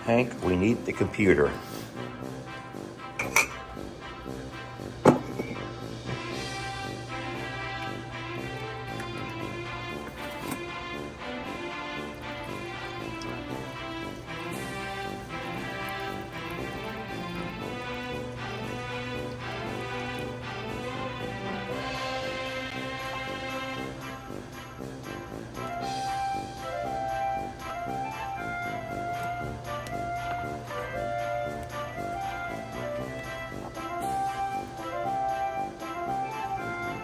Hank, we need the computer.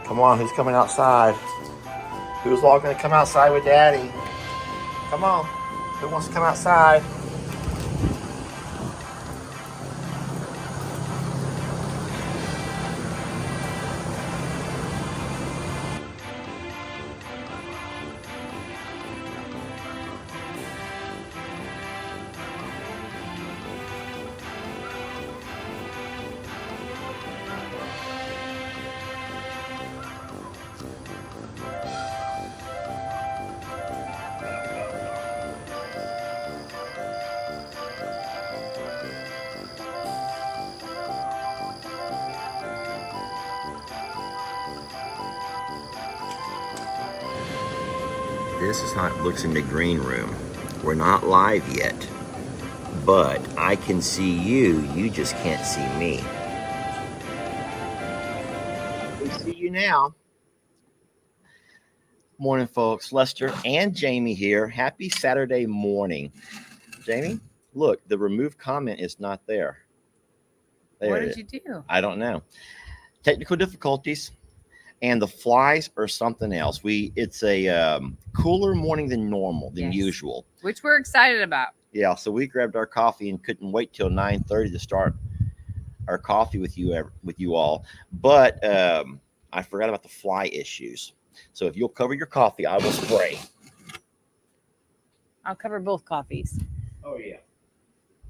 Come on, who's coming outside? Who's all gonna come outside with Daddy? Come on, who wants to come outside? This is how it looks in the green room. We're not live yet, but I can see you. You just can't see me. We see you now. Morning, folks. Lester and Jamie here. Happy Saturday morning. Jamie, look, the remove comment is not there. What did you do? I don't know. Technical difficulties. And the flies are something else. It's a cooler morning than normal, than usual. Which we're excited about. Yeah, so we grabbed our coffee and couldn't wait till 9:30 to start our coffee with you all. But I forgot about the fly issues. So if you'll cover your coffee, I will spray. I'll cover both coffees. Oh, yeah.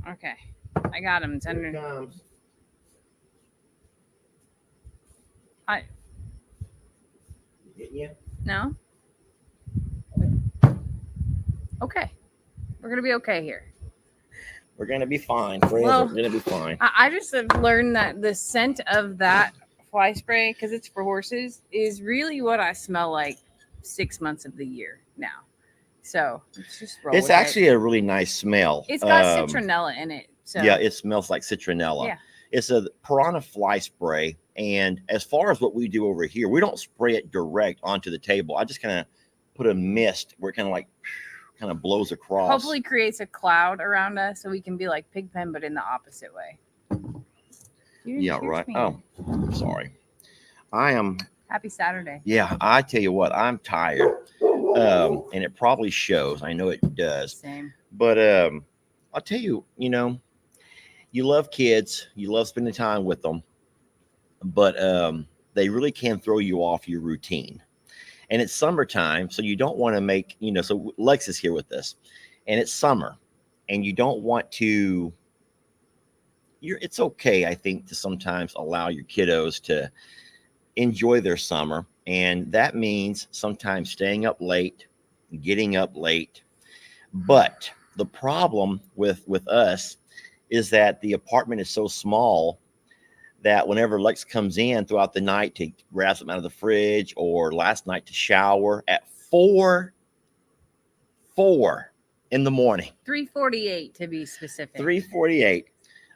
Okay. I got them. It's Here it comes. Getting you? No? Okay. We're going to be okay here. We're going to be fine. Friends, Well, we're going to be fine. I just have learned that the scent of that fly spray, because it's for horses, is really what I smell like 6 months of the year now. So it's just roll It's with actually it. a really nice smell. It's got citronella in it. So yeah, it smells like citronella. Yeah. It's a piranha fly spray. And as far as what we do over here, we don't spray it direct onto the table. I just kind of put a mist where it kind of blows across. hopefully creates a cloud around us so we can be like Pigpen, but in the opposite way. Yeah, right. Me. Oh, sorry. I am. Happy Saturday. Yeah, I tell you what, I'm tired. And it probably shows. I know it does. Same. But I'll tell you, you love kids. You love spending time with them. But they really can throw you off your routine. And it's summertime, so you don't want to make, so Lex is here with us. And it's summer. And you don't want to, it's okay, I think, to sometimes allow your kiddos to enjoy their summer. And that means sometimes staying up late, getting up late. But the problem with us is that the apartment is so small that whenever Lex comes in throughout the night to grab something out of the fridge, or last night to shower at 4 in the morning. 3:48 to be specific. 3:48.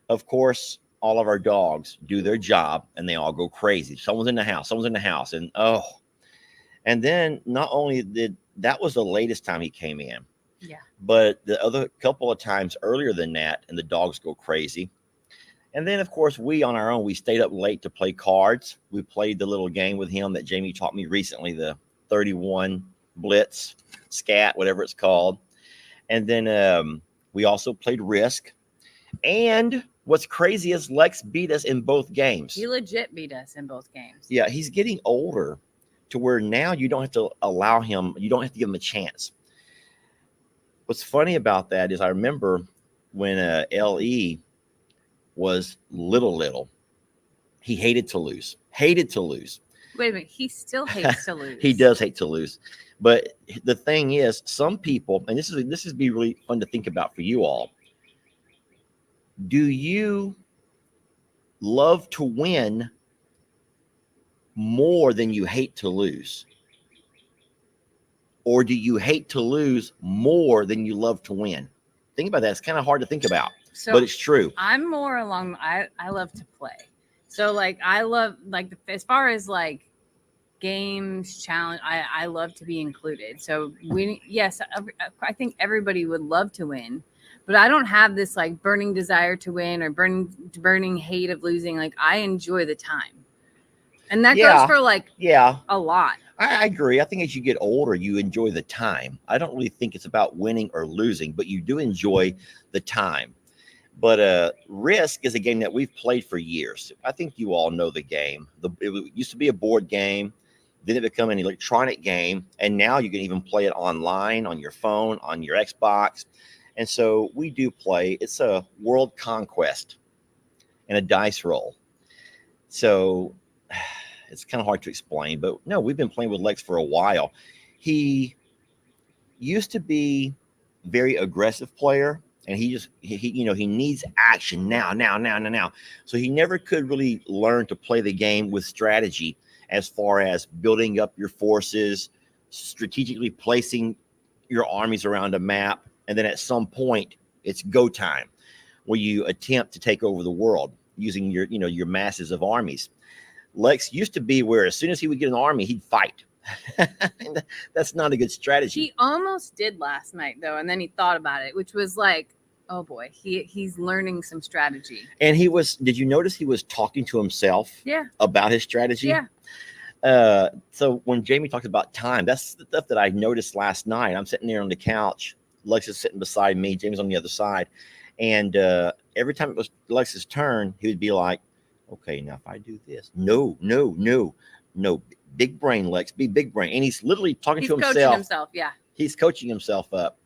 Of course, all of our dogs do their job and they all go crazy. Someone's in the house, and then not only that was the latest time he came in. Yeah. But the other couple of times earlier than that, and the dogs go crazy. And then, of course, we on our own, we stayed up late to play cards. We played the little game with him that Jamie taught me recently, the 31 Blitz, Scat, whatever it's called. And then we also played Risk. And what's crazy is Lex beat us in both games. He legit beat us in both games. Yeah, he's getting older to where now you don't have to allow him, you don't have to give him a chance. What's funny about that is I remember when LE was little, he hated to lose. Wait a minute, he still hates to lose. He does hate to lose. But the thing is, some people, and this is be really fun to think about for you all. Do you love to win more than you hate to lose? Or do you hate to lose more than you love to win? Think about that. It's kind of hard to think about, So but it's true. I'm more along. I love to play. So like I love like as far as like games challenge. I love to be included. So winning. Yes, I think everybody would love to win, but I don't have this like burning desire to win or burning hate of losing. Like I enjoy the time, and that goes for like Yeah, a lot. I agree. I think as you get older, you enjoy the time. I don't really think it's about winning or losing, but you do enjoy the time. But Risk is a game that we've played for years. I think you all know the game. It used to be a board game, then it became an electronic game, and now you can even play it online on your phone, on your Xbox. And so we do play. It's a world conquest and a dice roll. So it's kind of hard to explain, but no, we've been playing with Lex for a while. He used to be very aggressive player, and he needs action now. So he never could really learn to play the game with strategy as far as building up your forces, strategically placing your armies around a map, and then at some point it's go time where you attempt to take over the world using your masses of armies. Lex used to be where as soon as he would get an army, he'd fight. That's not a good strategy. He almost did last night though, and then he thought about it, which was like, oh boy, he's learning some strategy. And did you notice he was talking to himself about his strategy? Yeah. So when Jamie talks about time, that's the stuff that I noticed last night. I'm sitting there on the couch. Lex is sitting beside me. Jamie's on the other side. And every time it was Lex's turn, he would be like, okay, now if I do this, no. Big brain, Lex, be big brain. And he's literally talking to himself. Coaching himself, yeah. He's coaching himself up.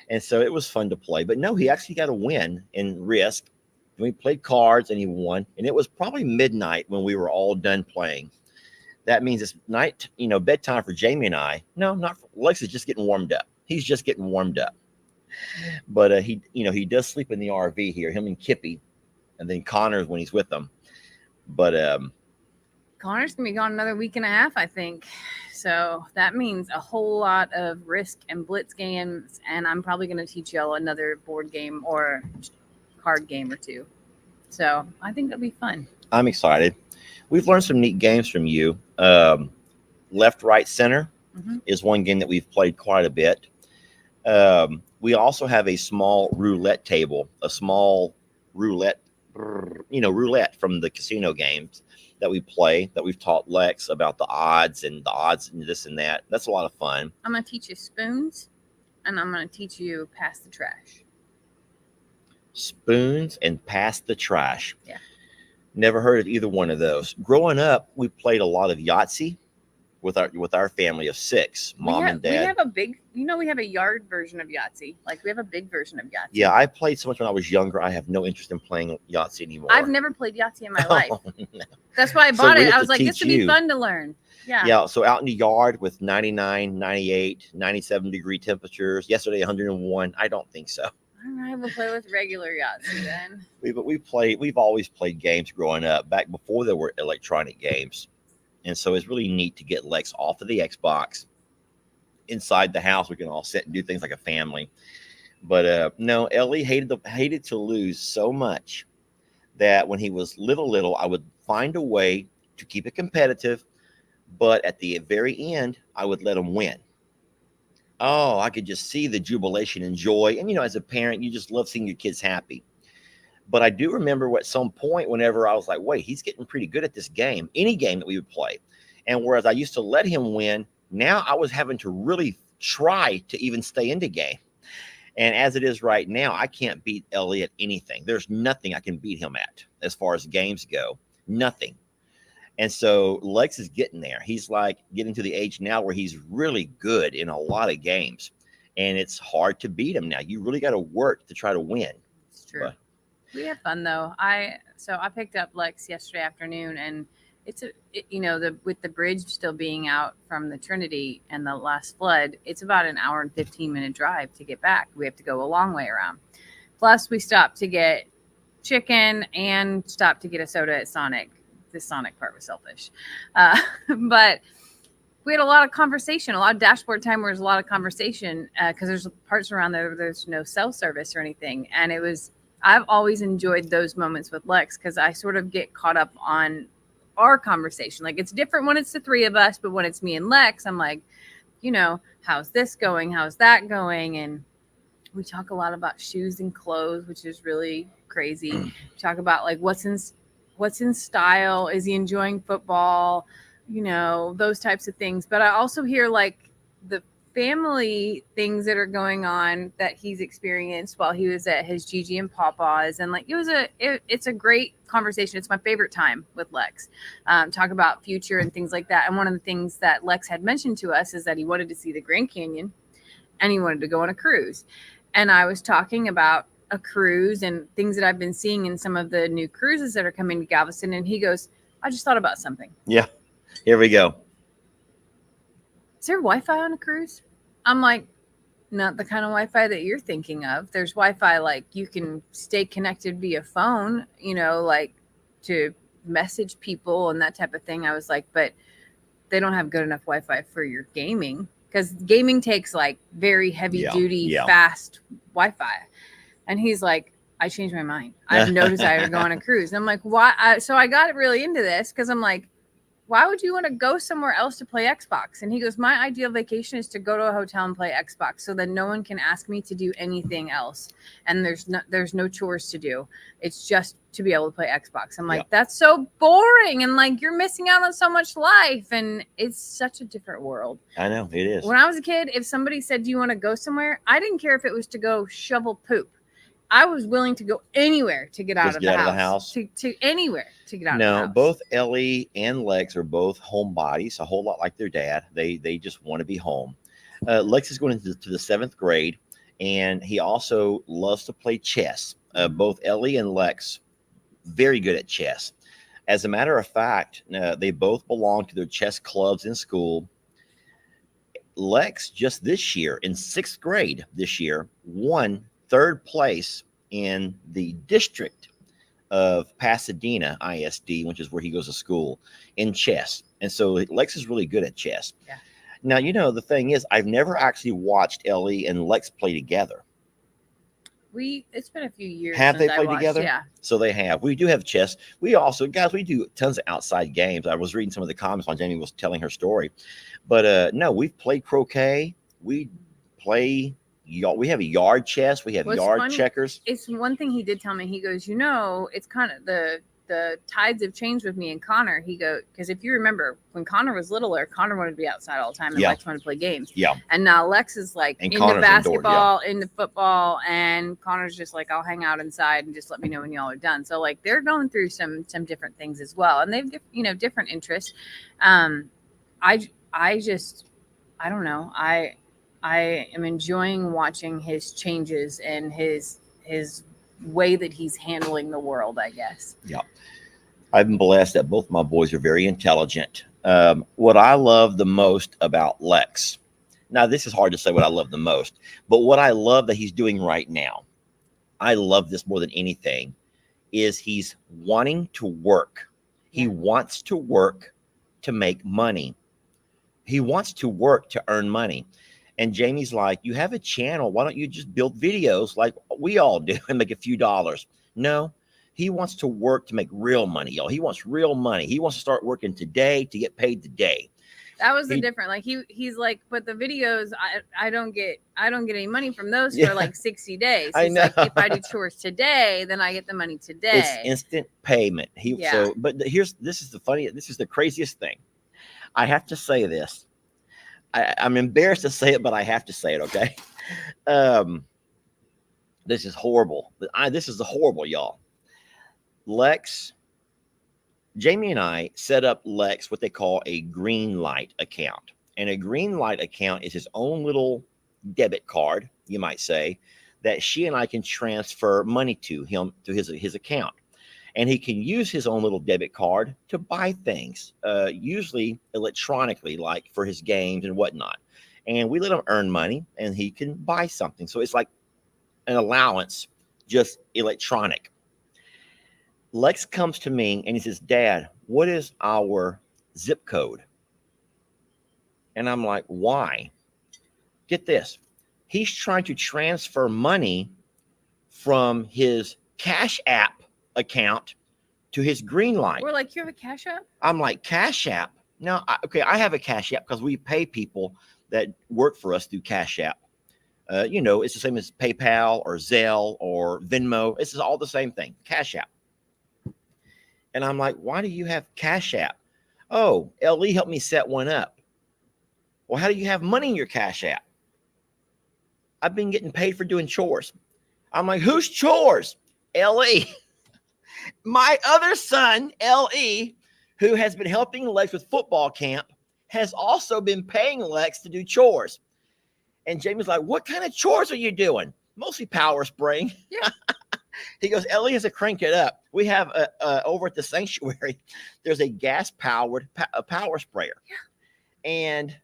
And so it was fun to play. But no, he actually got a win in Risk. We played cards and he won. And it was probably midnight when we were all done playing. That means it's night, bedtime for Jamie and I. No, not for Lex is just getting warmed up. He's just getting warmed up. But he does sleep in the RV here, him and Kippy, and then Connor's when he's with them. But Connor's gonna be gone another week and a half, I think. So that means a whole lot of Risk and Blitz games, and I'm probably gonna teach y'all another board game or card game or two. So I think it'll be fun. I'm excited. We've learned some neat games from you. Left, right, center is one game that we've played quite a bit. We also have a small roulette table, a small roulette from the casino games that we play, that we've taught Lex about the odds and this and that. That's a lot of fun. I'm going to teach you spoons, and I'm going to teach you pass the trash. Spoons and pass the trash. Yeah. Never heard of either one of those. Growing up, we played a lot of Yahtzee with our family of 6, mom and dad. We have a big, we have a yard version of Yahtzee. Like we have a big version of Yahtzee. Yeah, I played so much when I was younger. I have no interest in playing Yahtzee anymore. I've never played Yahtzee in my life. No. That's why I bought it. I was like, this would be fun to learn. Yeah. Yeah. So out in the yard with 99, 98, 97 degree temperatures. Yesterday, 101. I don't think so. All right, we'll play with regular Yahtzee then. We've always played games growing up, back before there were electronic games. And so it's really neat to get Lex off of the Xbox. Inside the house, we can all sit and do things like a family. But no, Ellie hated to lose so much that when he was little, I would find a way to keep it competitive. But at the very end, I would let him win. Oh, I could just see the jubilation and joy. And, as a parent, you just love seeing your kids happy. But I do remember at some point, whenever I was like, wait, he's getting pretty good at this game, any game that we would play. And whereas I used to let him win, now I was having to really try to even stay in the game. And as it is right now, I can't beat Ellie at anything. There's nothing I can beat him at as far as games go. Nothing. And so Lex is getting there. He's like getting to the age now where he's really good in a lot of games. And it's hard to beat him now. You really got to work to try to win. It's true. But we have fun though. I picked up Lex yesterday afternoon, and with the bridge still being out from the Trinity and the last flood, it's about an hour and 15-minute drive to get back. We have to go a long way around. Plus we stopped to get chicken and stopped to get a soda at Sonic. The Sonic part was selfish. But we had a lot of conversation, a lot of dashboard time where there's a lot of conversation because there's parts around there where there's no cell service or anything. And I've always enjoyed those moments with Lex because I sort of get caught up on our conversation. Like, it's different when it's the three of us, but when it's me and Lex, I'm like, how's this going? How's that going? And we talk a lot about shoes and clothes, which is really crazy. We talk about like what's in style. Is he enjoying football? Those types of things. But I also hear like the family things that are going on that he's experienced while he was at his Gigi and Papa's, and like it's a great conversation. It's my favorite time with Lex. Talk about future and things like that. And one of the things that Lex had mentioned to us is that he wanted to see the Grand Canyon and he wanted to go on a cruise. And I was talking about a cruise and things that I've been seeing in some of the new cruises that are coming to Galveston, and he goes, I just thought about something. Yeah, here we go. Is there Wi-Fi on a cruise? I'm like, not the kind of Wi-Fi that you're thinking of. There's Wi-Fi like you can stay connected via phone, like to message people and that type of thing. I was like, but they don't have good enough Wi-Fi for your gaming, because gaming takes like very heavy duty, fast Wi-Fi. And he's like, I changed my mind. I have no desire to go on a cruise. And I'm like, why? So I got really into this because I'm like, why would you want to go somewhere else to play Xbox? And he goes, my ideal vacation is to go to a hotel and play Xbox so that no one can ask me to do anything else. And there's no chores to do. It's just to be able to play Xbox. I'm like, that's so boring. And like, you're missing out on so much life. And it's such a different world. I know it is. When I was a kid, if somebody said, do you want to go somewhere? I didn't care if it was to go shovel poop. I was willing to go anywhere to get out of the house. To anywhere to get out of the house. No, both Ellie and Lex are both homebodies, a whole lot like their dad. They just want to be home. Lex is going into the 7th grade, and he also loves to play chess. Both Ellie and Lex, very good at chess. As a matter of fact, they both belong to their chess clubs in school. Lex just this year, in 6th grade this year, won 3rd place in the district of Pasadena ISD, which is where he goes to school, in chess. And so Lex is really good at chess. Yeah. Now, the thing is, I've never actually watched Ellie and Lex play together. It's been a few years. Have they played together? Yeah. So they have. We do have chess. We also, guys, we do tons of outside games. I was reading some of the comments while Jamie was telling her story. But no, we've played croquet. We have a yard chess. We have yard checkers. It's one thing he did tell me. He goes, it's kind of the tides have changed with me and Connor. He goes, because if you remember when Connor was littler, Connor wanted to be outside all the time and Lex wanted to play games. Yeah. And now Lex is like into basketball, into football, and Connor's just like, I'll hang out inside and just let me know when y'all are done. So like they're going through some different things as well, and they've different interests. I don't know. I am enjoying watching his changes and his way that he's handling the world, I guess. Yeah. I've been blessed that both my boys are very intelligent. What I love the most about Lex, now this is hard to say what I love the most, but what I love that he's doing right now, I love this more than anything, is he's wanting to work. He wants to work to make money. He wants to work to earn money. And Jamie's like, you have a channel. Why don't you just build videos like we all do and make a few dollars? No, he wants to work to make real money, y'all. He wants real money. He wants to start working today to get paid today. That was the difference. Like he's like, but the videos, I don't get any money from those for like 60 days. He's like, if I do chores today, then I get the money today. It's instant payment. But this is the craziest thing. I have to say this. I'm embarrassed to say it, but I have to say it. Okay. This is horrible. This is horrible, y'all. Jamie and I set up Lex what they call a green light account. And a green light account is his own little debit card, you might say, that she and I can transfer money to him, to his account. And he can use his own little debit card to buy things, usually electronically, like for his games and whatnot. And we let him earn money and he can buy something. So it's like an allowance, just electronic. Lex comes to me and he says, Dad, what is our zip code? And I'm like, why? Get this. He's trying to transfer money from his Cash App account to his Green Line. We're like, you have a Cash App? I'm like, Cash App? No, I have a Cash App because we pay people that work for us through Cash App. It's the same as PayPal or Zelle or Venmo. This is all the same thing, Cash App. And I'm like, why do you have Cash App? Oh, LE helped me set one up. Well, how do you have money in your Cash App? I've been getting paid for doing chores. I'm like, whose chores? LE. My other son, LE, who has been helping Lex with football camp, has also been paying Lex to do chores. And Jamie's like, what kind of chores are you doing? Mostly power spraying. Yeah. He goes, Ellie has to crank it up. We have over at the sanctuary, there's a gas-powered power sprayer. Yeah. And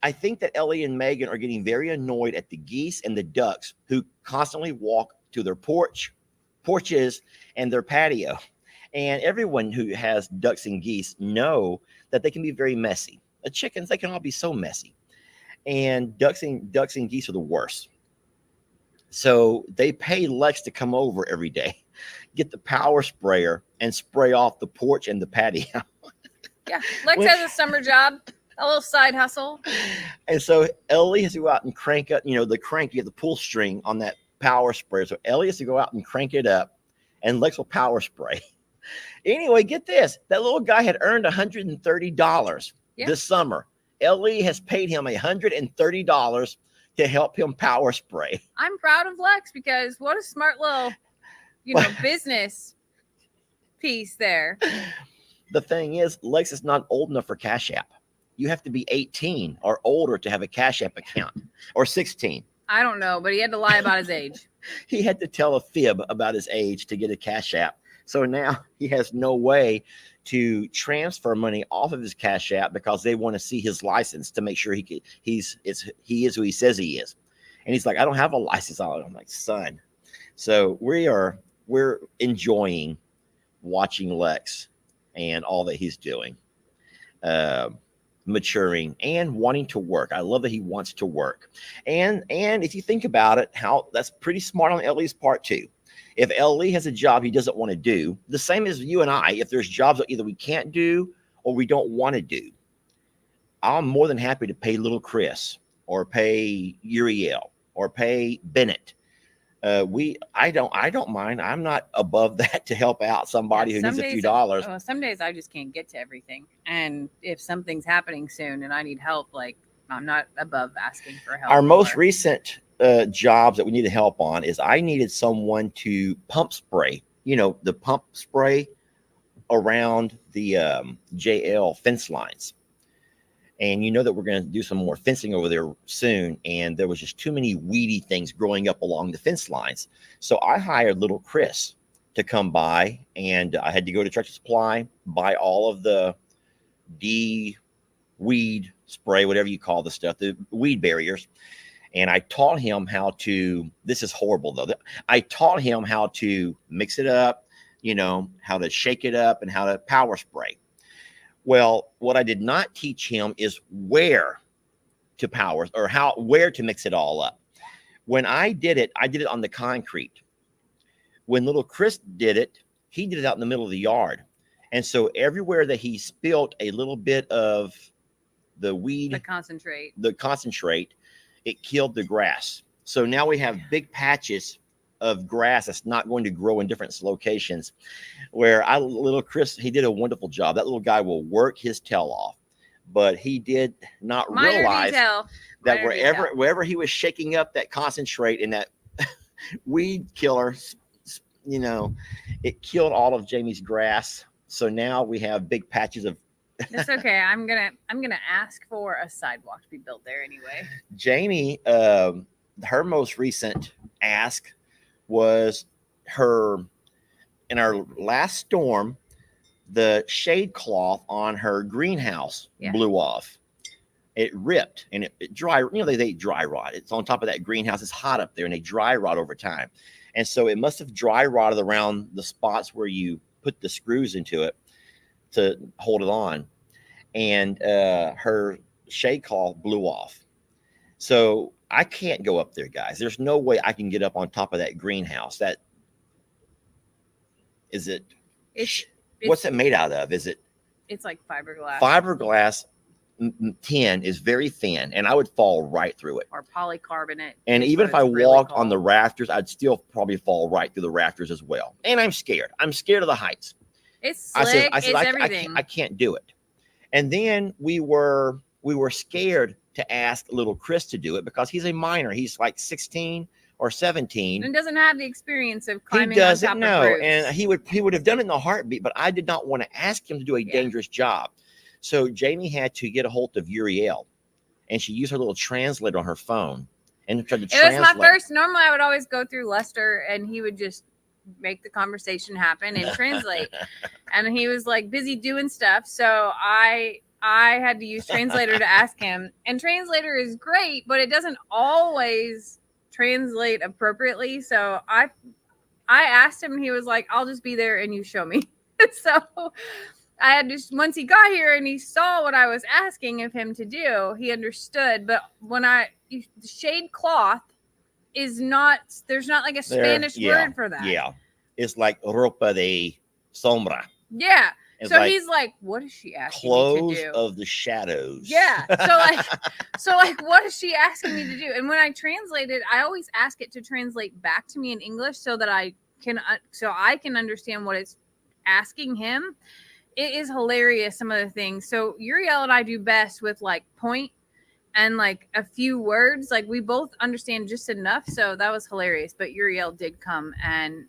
I think that Ellie and Megan are getting very annoyed at the geese and the ducks who constantly walk to their porches and their patio. And everyone who has ducks and geese know that they can be very messy. The chickens, they can all be so messy. And ducks and geese are the worst. So they pay Lex to come over every day, get the power sprayer and spray off the porch and the patio. Yeah. Lex has a summer job, a little side hustle. And so Ellie has to go out and crank up, you have the pull string on that power sprayer. So Ellie has to go out and crank it up and Lex will power spray. Anyway, get this. That little guy had earned $130 this summer. Ellie has paid him $130 to help him power spray. I'm proud of Lex because what a smart little, business piece there. The thing is, Lex is not old enough for Cash App. You have to be 18 or older to have a Cash App account, or 16. I don't know, but he had to lie about his age. He had to tell a fib about his age to get a Cash App. So now he has no way to transfer money off of his Cash App because they want to see his license to make sure he is who he says he is. And he's like, I don't have a license on it. I'm like, son. So we're enjoying watching Lex and all that he's doing, maturing and wanting to work. I love that he wants to work. And if you think about it, how that's pretty smart on Ellie's part too. If LE has a job he doesn't want to do, the same as you and I, if there's jobs that either we can't do or we don't want to do, I'm more than happy to pay little Chris or pay Uriel or pay Bennett. I don't mind. I'm not above that to help out somebody who needs a few dollars. Well, some days I just can't get to everything. And if something's happening soon and I need help, like I'm not above asking for help. Our most recent jobs that we need help on is I needed someone to pump spray, the pump spray around the JL fence lines. And that we're going to do some more fencing over there soon. And there was just too many weedy things growing up along the fence lines. So I hired little Chris to come by, and I had to go to Tractor Supply, buy all of the weed spray, whatever you call the stuff, the weed barriers. And I taught him how to, this is horrible though. I taught him how to mix it up, how to shake it up and how to power spray. Well, what I did not teach him is where to power or where to mix it all up. When I did it on the concrete. When little Chris did it, he did it out in the middle of the yard. And so everywhere that he spilled a little bit of the weed, the concentrate, it killed the grass. So now we have big patches of grass that's not going to grow in different locations. Where little Chris, he did a wonderful job. That little guy will work his tail off, but he did not realize that wherever he was shaking up that concentrate in that weed killer, it killed all of Jamie's grass. So now we have big patches of. It's okay. I'm gonna ask for a sidewalk to be built there anyway. Jamie, her most recent ask was in our last storm, the shade cloth on her greenhouse blew off. It ripped and it dry. They dry rot. It's on top of that greenhouse. It's hot up there and they dry rot over time. And so it must have dry rotted around the spots where you put the screws into it to hold it on, and her shade cloth blew off. So I can't go up there, guys. There's no way I can get up on top of that greenhouse. That is it. It's What's it made out of? Is it It's like fiberglass fiberglass? Tin is very thin, and I would fall right through it. or polycarbonate. And is even what if I it's really walked on called. the rafters, I'd still probably fall right through the rafters as well. And I'm scared. I'm scared of the heights. It's slick. I said, It's I everything. can't do it. And then we were scared to ask little Chris to do it because he's a minor. He's like 16 or 17. and doesn't have the experience of He climbing doesn't on top know, of roofs. and he would have done it in a heartbeat. But I did not want to ask him to do a Yeah. dangerous job. So Jamie had to get a hold of Uriel, and she used her little translator on her phone and tried to It translate. was my first. Normally, I would always go through Lester, and he would just make the conversation happen and translate. And he was like busy doing stuff, so I had to use translator to ask him. And translator is great, but it doesn't always translate appropriately. So I asked him, and he was like, "I'll just be there, and you show me." So I had to, once he got here and he saw what I was asking of him to do, he understood. But when the shade cloth is not, there's not like a Spanish word for that. Yeah, it's like ropa de sombra. Yeah. It's So like he's like, what is she asking me clothes to do? of the shadows. Yeah. So like, what is she asking me to do? And when I translate it, I always ask it to translate back to me in English so that I can understand what it's asking him. It is hilarious, some of the things. So Uriel and I do best with like point and like a few words. Like we both understand just enough. So that was hilarious. But Uriel did come and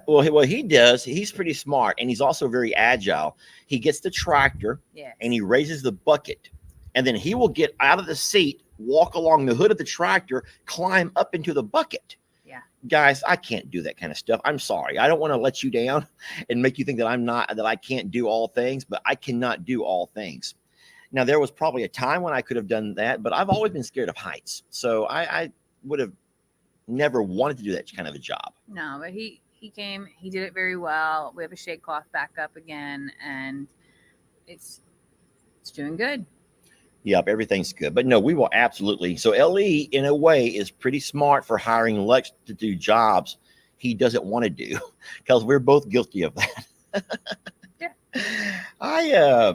what he does, he's pretty smart, and he's also very agile. He gets the tractor, yes. and he raises the bucket, and then he will get out of the seat, walk along the hood of the tractor, climb up into the bucket. Yeah. Guys, I can't do that kind of stuff. I'm sorry. I don't want to let you down and make you think that I can't do all things, but I cannot do all things. Now, there was probably a time when I could have done that, but I've always been scared of heights. So I would have never wanted to do that kind of a job. No, but he came, he did it very well. We have a shade cloth back up again, and it's doing good. Yep, everything's good. But no, we will absolutely. So LE, in a way, is pretty smart for hiring Lex to do jobs he doesn't want to do, because we're both guilty of that. Yeah.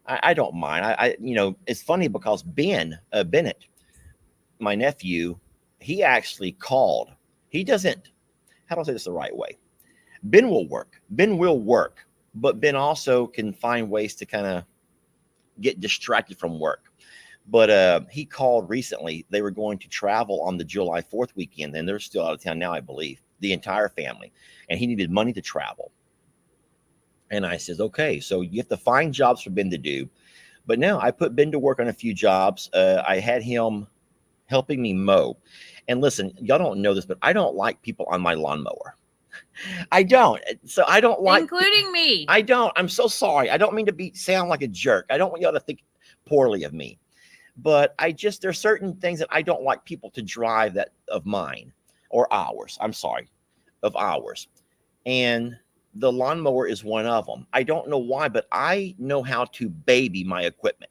I don't mind. I it's funny because Bennett, my nephew, he actually called. He doesn't, how do I say this the right way? Ben will work, but Ben also can find ways to kind of get distracted from work. But he called recently. They were going to travel on the July 4th weekend, and they're still out of town now, I believe, the entire family. And he needed money to travel. And I says, okay, so you have to find jobs for Ben to do. But now I put Ben to work on a few jobs. I had him helping me mow. And listen, y'all don't know this, but I don't like people on my lawnmower. I don't. So I don't like, including me. I don't. I'm so sorry. I don't mean to sound like a jerk. I don't want y'all to think poorly of me. But there's certain things that I don't like people to drive that of mine or ours. I'm sorry, of ours. And the lawnmower is one of them. I don't know why, but I know how to baby my equipment.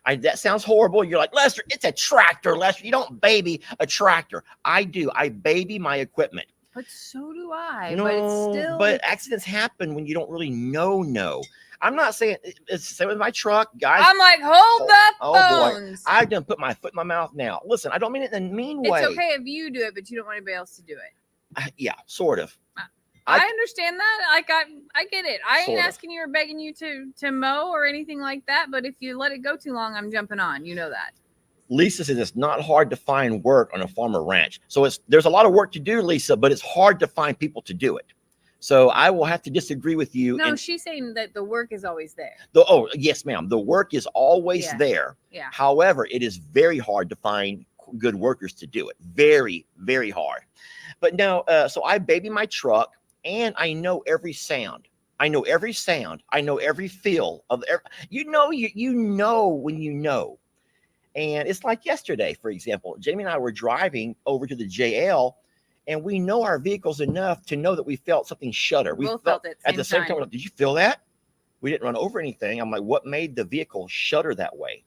That sounds horrible. You're like, Lester, it's a tractor, Lester. You don't baby a tractor. I do. I baby my equipment. But so do I. No, but it's still. But accidents happen when you don't really know. I'm not saying it's the same with my truck, guys. I'm like, hold the phones. Boy, I done put my foot in my mouth now. Listen, I don't mean it in a mean way. It's okay if you do it, but you don't want anybody else to do it. Yeah, sort of. I understand that. Like I get it. I ain't Sort of. asking you or begging you to mow or anything like that. But if you let it go too long, I'm jumping on. You know that. Lisa says it's not hard to find work on a farm or ranch. So there's a lot of work to do, Lisa, but it's hard to find people to do it. So I will have to disagree with you. No, she's saying that the work is always there. Oh, yes, ma'am. The work is always there. Yeah. However, it is very hard to find good workers to do it. Very, very hard. But no, so I baby my truck, and I know every sound. I know every sound. I know every feel of you know when you know. And it's like yesterday, for example, Jamie and I were driving over to the JL, And we know our vehicles enough to know that we felt something shudder. We Both felt it at the same time. time. We're like, did you feel that? We didn't run over anything. I'm like, what made the vehicle shudder that way?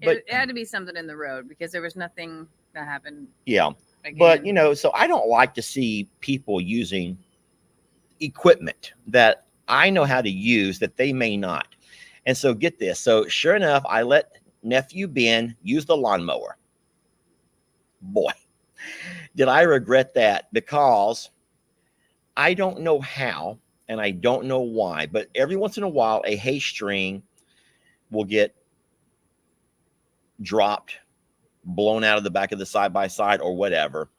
But It had to be something in the road because there was nothing that happened. yeah, Again. but you know, so I don't like to see people using equipment that I know how to use that they may not. And so get this. So sure enough, I let nephew Ben use the lawnmower. Boy, did I regret that, because I don't know how and I don't know why, but every once in a while a hay string will get dropped, blown out of the back of the side by side or whatever.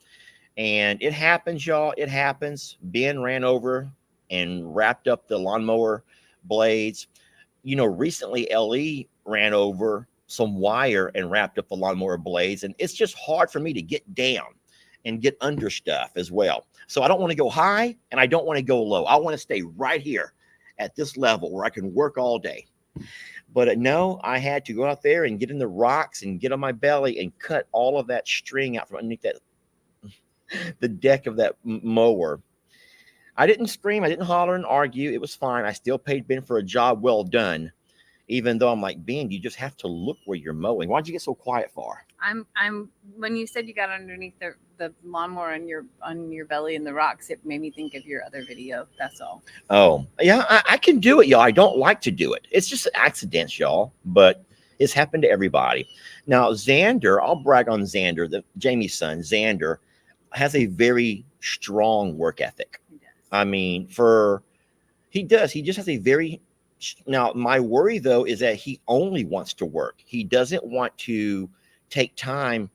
And it happens, y'all. It happens. Ben ran over and wrapped up the lawnmower blades. You know, recently LE ran over some wire and wrapped up the lawnmower blades. And it's just hard for me to get down and get under stuff as well. So I don't want to go high and I don't want to go low. I want to stay right here at this level where I can work all day. But no, I had to go out there and get in the rocks and get on my belly and cut all of that string out from underneath that the deck of that mower. I didn't scream, I didn't holler and argue. It was fine. I still paid Ben for a job well done, even though I'm like, Ben, you just have to look where you're mowing. Why'd you get so quiet for? I'm when you said you got underneath the lawnmower on your belly in the rocks, it made me think of your other video. That's all. Oh, yeah, I can do it, y'all. I don't like to do it. It's just accidents, y'all, but it's happened to everybody. Now, Xander, I'll brag on Xander, Jamie's son. Xander has a very strong work ethic. He does. I mean, he just has a very, now my worry though is that he only wants to work. He doesn't want to take time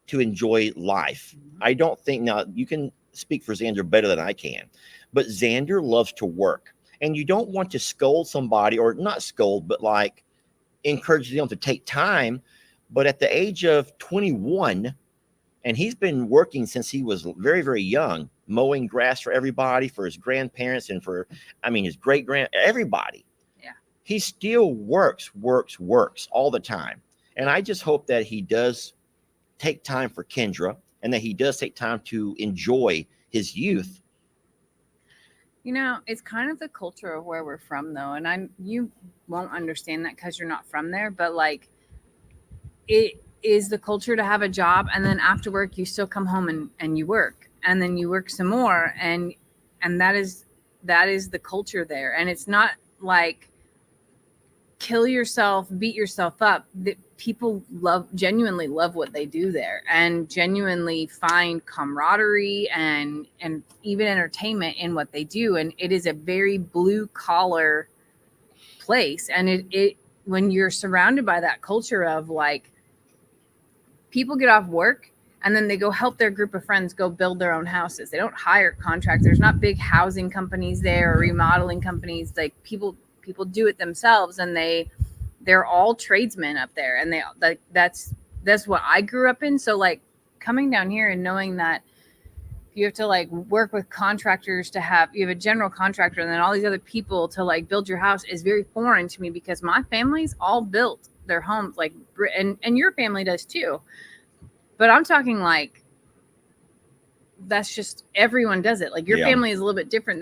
to enjoy life. I don't think, now you can speak for Xander better than I can, but Xander loves to work, and you don't want to scold somebody, or not scold, but like encourage them to take time. But at the age of 21, and he's been working since he was very, very young, mowing grass for everybody, for his grandparents, and for, I mean, his everybody. Yeah. He still works all the time. And I just hope that he does take time for Kendra, and that he does take time to enjoy his youth. You know, it's kind of the culture of where we're from, though. And you won't understand that because you're not from there, but like, it is the culture to have a job, and then after work you still come home and you work, and then you work some more, and that is the culture there. And it's not like kill yourself, beat yourself up. That people genuinely love what they do there, and genuinely find camaraderie and even entertainment in what they do. And it is a very blue collar place, and it when you're surrounded by that culture of like, people get off work and then they go help their group of friends go build their own houses. They don't hire contractors. There's not big housing companies there or remodeling companies. Like people do it themselves, and they're all tradesmen up there. And they like that's what I grew up in. So like coming down here and knowing that you have to like work with contractors you have a general contractor and then all these other people to like build your house is very foreign to me, because my family's all built their homes like, and your family does too. But I'm talking like, that's just, everyone does it. Like your family is a little bit different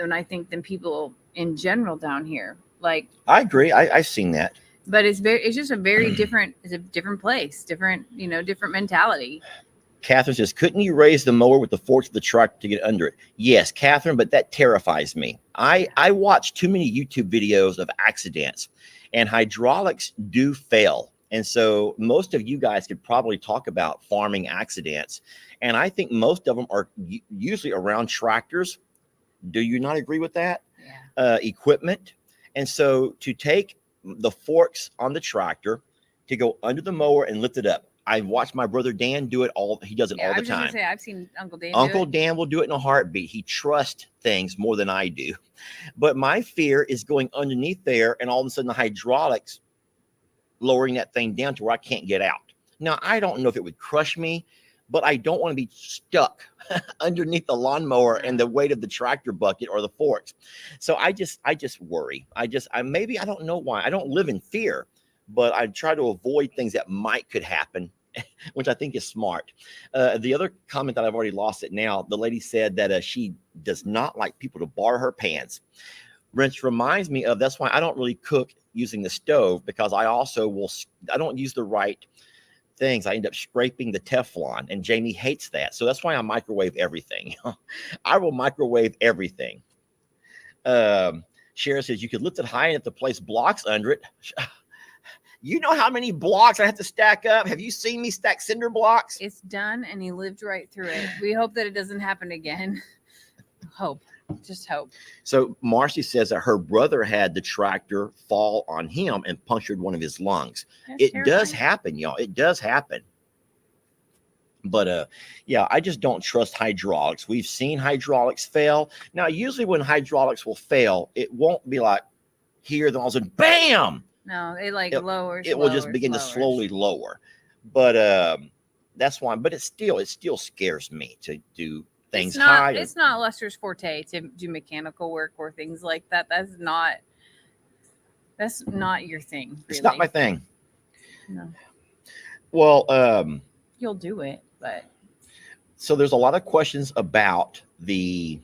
than people in general down here. Like, I agree. I've seen that. But it's just a very different, it's a different place, different mentality. Catherine says, couldn't you raise the mower with the forks of the truck to get under it? Yes, Catherine, but that terrifies me. I watch too many YouTube videos of accidents, and hydraulics do fail. And so most of you guys could probably talk about farming accidents. And I think most of them are usually around tractors. Do you not agree with that? Yeah. Equipment. And so to take the forks on the tractor to go under the mower and lift it up. I watched my brother Dan do it he does it all the time. I've seen Uncle Dan. Uncle Dan will do it in a heartbeat. He trusts things more than I do. But my fear is going underneath there and all of a sudden the hydraulics lowering that thing down to where I can't get out. Now, I don't know if it would crush me, but I don't want to be stuck underneath the lawnmower and the weight of the tractor bucket or the forks. So I just worry. I don't know why. I don't live in fear, but I try to avoid things that could happen which I think is smart. The other comment that I've already lost it now, the lady said that she does not like people to borrow her pans, which reminds me of, that's why I don't really cook using the stove, because I don't use the right things. I end up scraping the Teflon, and Jamie hates that. So that's why I microwave everything. I will microwave everything. Shara says you could lift it high enough to place blocks under it. You know how many blocks I have to stack up? Have you seen me stack cinder blocks? It's done, and he lived right through it. We hope that it doesn't happen again. Hope. Just hope. So Marcy says that her brother had the tractor fall on him and punctured one of his lungs. That's It terrifying. does happen, y'all. It does happen. But yeah, I just don't trust hydraulics. We've seen hydraulics fail. Now, usually when hydraulics will fail, it won't be like here, then all of a sudden, bam! No, it like It- lowers. It will just begin to slowly lower. But that's why. But it still scares me to do things high. It's not Lester's forte to do mechanical work or things like that. That's not your thing. Really. It's not my thing. No, Well, you'll do it, but so there's a lot of questions about the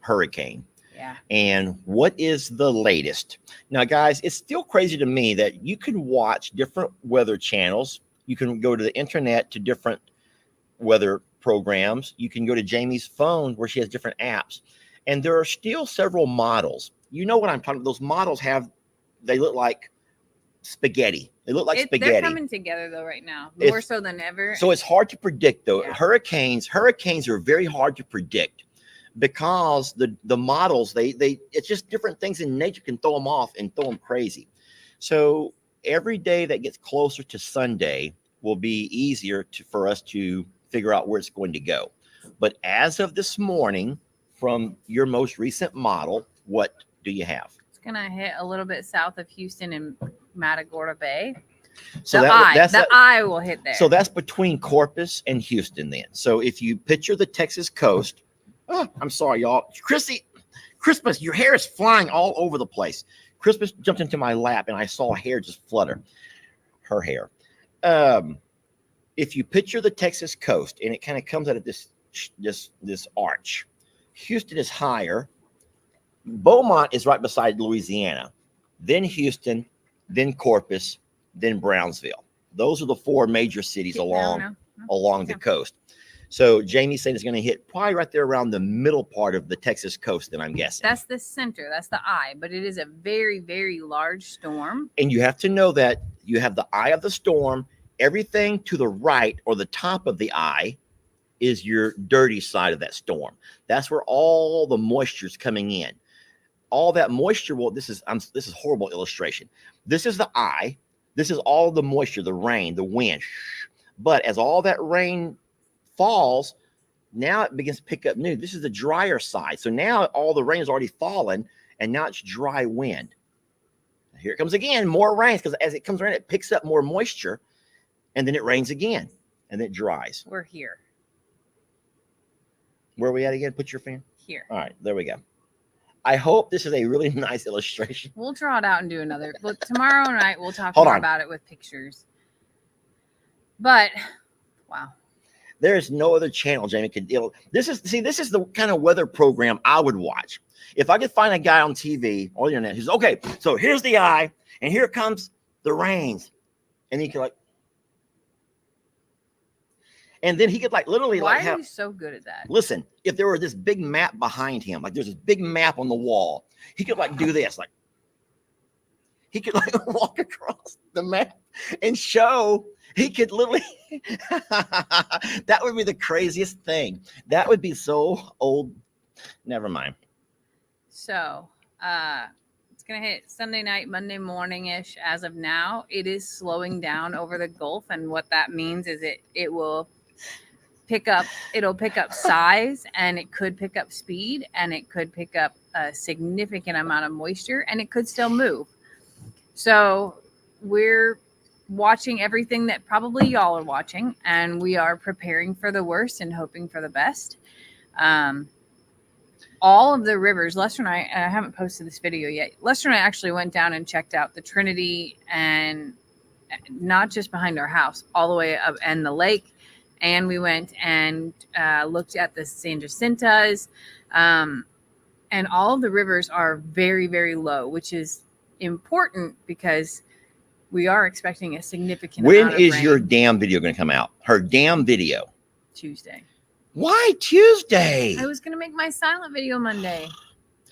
hurricane yeah. and what is the latest. Now, guys, it's still crazy to me that you can watch different weather channels. You can go to the internet to different weather programs. You can go to Jamie's phone where she has different apps. And there are still several models. You know what I'm talking about? Those models they look like spaghetti. They look like spaghetti. They're coming together though right now, more It's- so than ever. So it's hard to predict though. Yeah. Hurricanes are very hard to predict because the models, it's just different things in nature can throw them off and throw them crazy. So every day that gets closer to Sunday will be easier for us to figure out where it's going to go. But as of this morning, from your most recent model, what do you have? It's gonna hit a little bit south of Houston and Matagorda Bay. So the that's eye will hit there. So that's between Corpus and Houston then. So if you picture the Texas coast, I'm sorry, y'all. Christmas, your hair is flying all over the place. Christmas jumped into my lap and I saw hair just flutter. Her hair. If you picture the Texas coast and it kind of comes out of this arch, Houston is higher. Beaumont is right beside Louisiana, then Houston, then Corpus, then Brownsville. Those are the four major cities along the coast. So Jamie's saying it's going to hit probably right there around the middle part of the Texas coast, then I'm guessing. That's the center. That's the eye. But it is a very, very large storm. And you have to know that you have the eye of the storm. Everything to the right or the top of the eye is your dirty side of that storm. That's where all the moisture is coming in. All that moisture this is horrible illustration. This is the eye. This is all the moisture, the rain, the wind. But as all that rain falls, now it begins to pick up new. This is the drier side. So now all the rain has already fallen, and now it's dry wind. Here it comes again, more rain, because as it comes around, it picks up more moisture, and then it rains again, and then it dries. We're here. Where are we at again? Put your finger. Here. All right, there we go. I hope this is a really nice illustration. We'll draw it out and do another. Look, tomorrow night we'll talk Hold more on. about it with pictures. But wow. There is no other channel Jamie could deal. This is the kind of weather program I would watch. If I could find a guy on TV or the internet who's okay, so here's the eye, and here comes the rains. And he could and then he could literally Why have are you so good at that? listen, if there were this big map behind him, like there's this big map on the wall, he could do this, he could walk across the map and show. He could literally that would be the craziest thing. That would be so old. Never mind. So it's gonna hit Sunday night, Monday morning-ish. As of now, it is slowing down over the Gulf, and what that means is it'll pick up size, and it could pick up speed, and it could pick up a significant amount of moisture, and it could still move. So we're watching everything that probably y'all are watching, and we are preparing for the worst and hoping for the best. All of the rivers, Lester and I haven't posted this video yet. Lester and I actually went down and checked out the Trinity and not just behind our house, all the way up and the lake. And we went and looked at the San Jacintas. And all of the rivers are very, very low, which is important because we are expecting a significant When amount of is rain. your damn video going to come out? Her damn video. Tuesday. Why Tuesday? I was going to make my silent video Monday.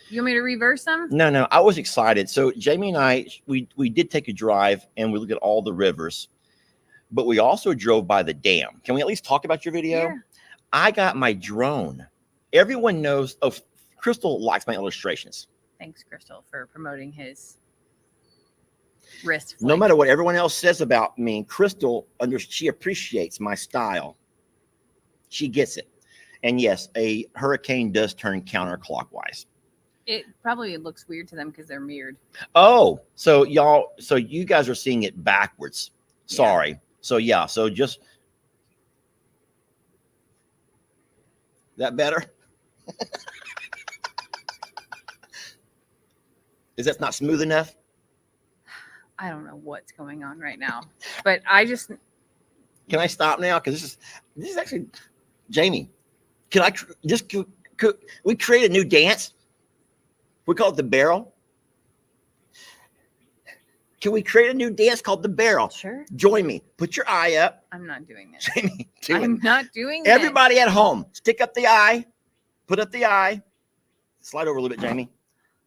You want me to reverse them? No, I was excited. So Jamie and I, we did take a drive and we looked at all the rivers, but we also drove by the dam. Can we at least talk about your video? Yeah. I got my drone. Everyone knows. Oh, Crystal likes my illustrations. Thanks, Crystal, for promoting his wrist. No flick. matter what everyone else says about me, Crystal she appreciates my style. She gets it. And yes, a hurricane does turn counterclockwise. It probably looks weird to them because they're mirrored. Oh, so you guys are seeing it backwards. Sorry. Yeah. So just that better? Is that not smooth enough? I don't know what's going on right now, but I just Can I stop now? Because this is actually Jamie. Can I could we create a new dance? We call it the barrel. Can we create a new dance called the barrel? sure. Join me. Put your eye up. I'm not doing this. Jamie, do it. I'm not doing this. Everybody at home, stick up the eye. Put up the eye. Slide over a little bit, Jamie.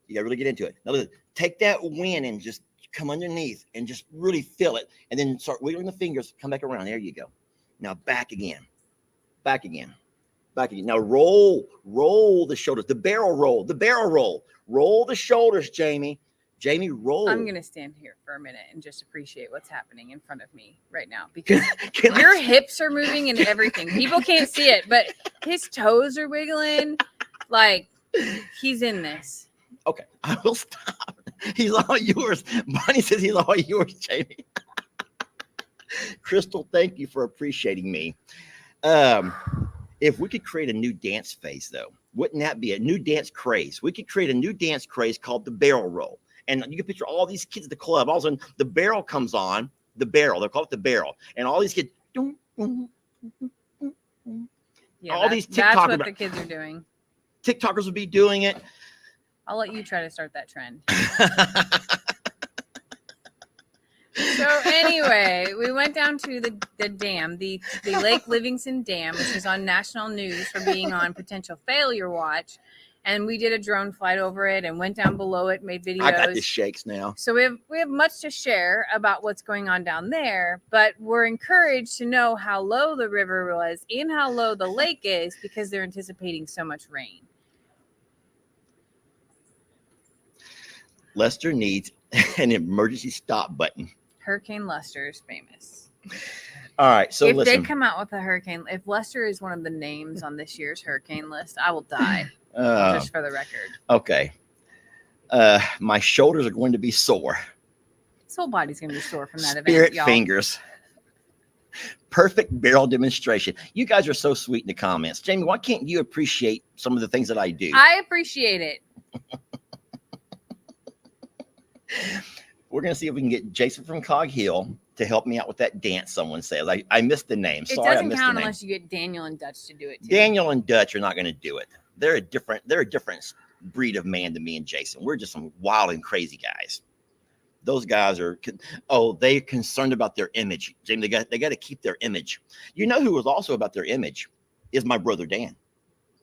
You gotta really get into it. Now listen, take that wind and just come underneath and just really feel it. And then start wiggling the fingers. Come back around. There you go. Now back again. Back again. Back again. Now roll the shoulders. The barrel roll. The barrel roll. Roll the shoulders, Jamie. Jamie, roll. I'm gonna stand here for a minute and just appreciate what's happening in front of me right now because Can your hips are moving and everything. People can't see it, but his toes are wiggling. Like he's in this. Okay, I will stop. He's all yours. Bonnie says he's all yours, Jamie. Crystal, thank you for appreciating me. If we could create a new dance phase, though, wouldn't that be a new dance craze? We could create a new dance craze called the barrel roll. And you can picture all these kids at the club. All of a sudden, the barrel comes on. The barrel. They call it the barrel. And all these kids. Yeah, All these that's TikTokers- what the kids are doing. TikTokers would be doing it. I'll let you try to start that trend. So anyway, we went down to the dam, the Lake Livingston Dam, which is on national news for being on potential failure watch. And we did a drone flight over it and went down below it, made videos. I got the shakes now. So we have much to share about what's going on down there, but we're encouraged to know how low the river was and how low the lake is because they're anticipating so much rain. Lester needs an emergency stop button. Hurricane Lester is famous. All right, so if listen. they come out with a hurricane, if Lester is one of the names on this year's hurricane list, I will die. Just for the record. Okay. My shoulders are going to be sore. His whole body's gonna be sore from that Spirit event, y'all. fingers. Perfect barrel demonstration. You guys are so sweet in the comments. Jamie, why can't you appreciate some of the things that I do? I appreciate it. We're going to see if we can get Jason from Cog Hill to help me out with that dance someone says. I missed the name. It Sorry, I doesn't missed count the name. unless you get Daniel and Dutch to do it too. Daniel and Dutch are not going to do it. They're a different breed of man than me and Jason. We're just some wild and crazy guys. Those guys are, they're concerned about their image. Jamie, they got to keep their image. You know who was also about their image is my brother Dan.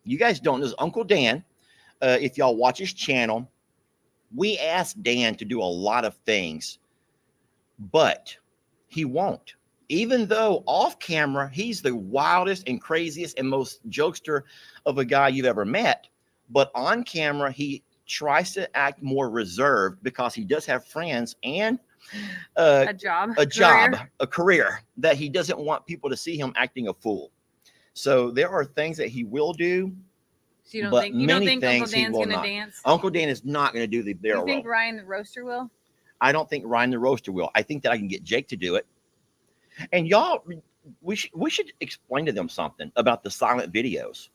You guys don't know, this Uncle Dan. If y'all watch his channel, we asked Dan to do a lot of things, but he won't. Even though off camera, he's the wildest and craziest and most jokester of a guy you've ever met. But on camera, he tries to act more reserved because he does have friends and a job, a career that he doesn't want people to see him acting a fool. So there are things that he will do. So you don't but think Uncle many things he Dan's will gonna not. dance? Uncle Dan is not going to do the You barrel think roll. Ryan the roaster will? I don't think Ryan the roaster will. I think that I can get Jake to do it. And y'all, we should explain to them something about the silent videos.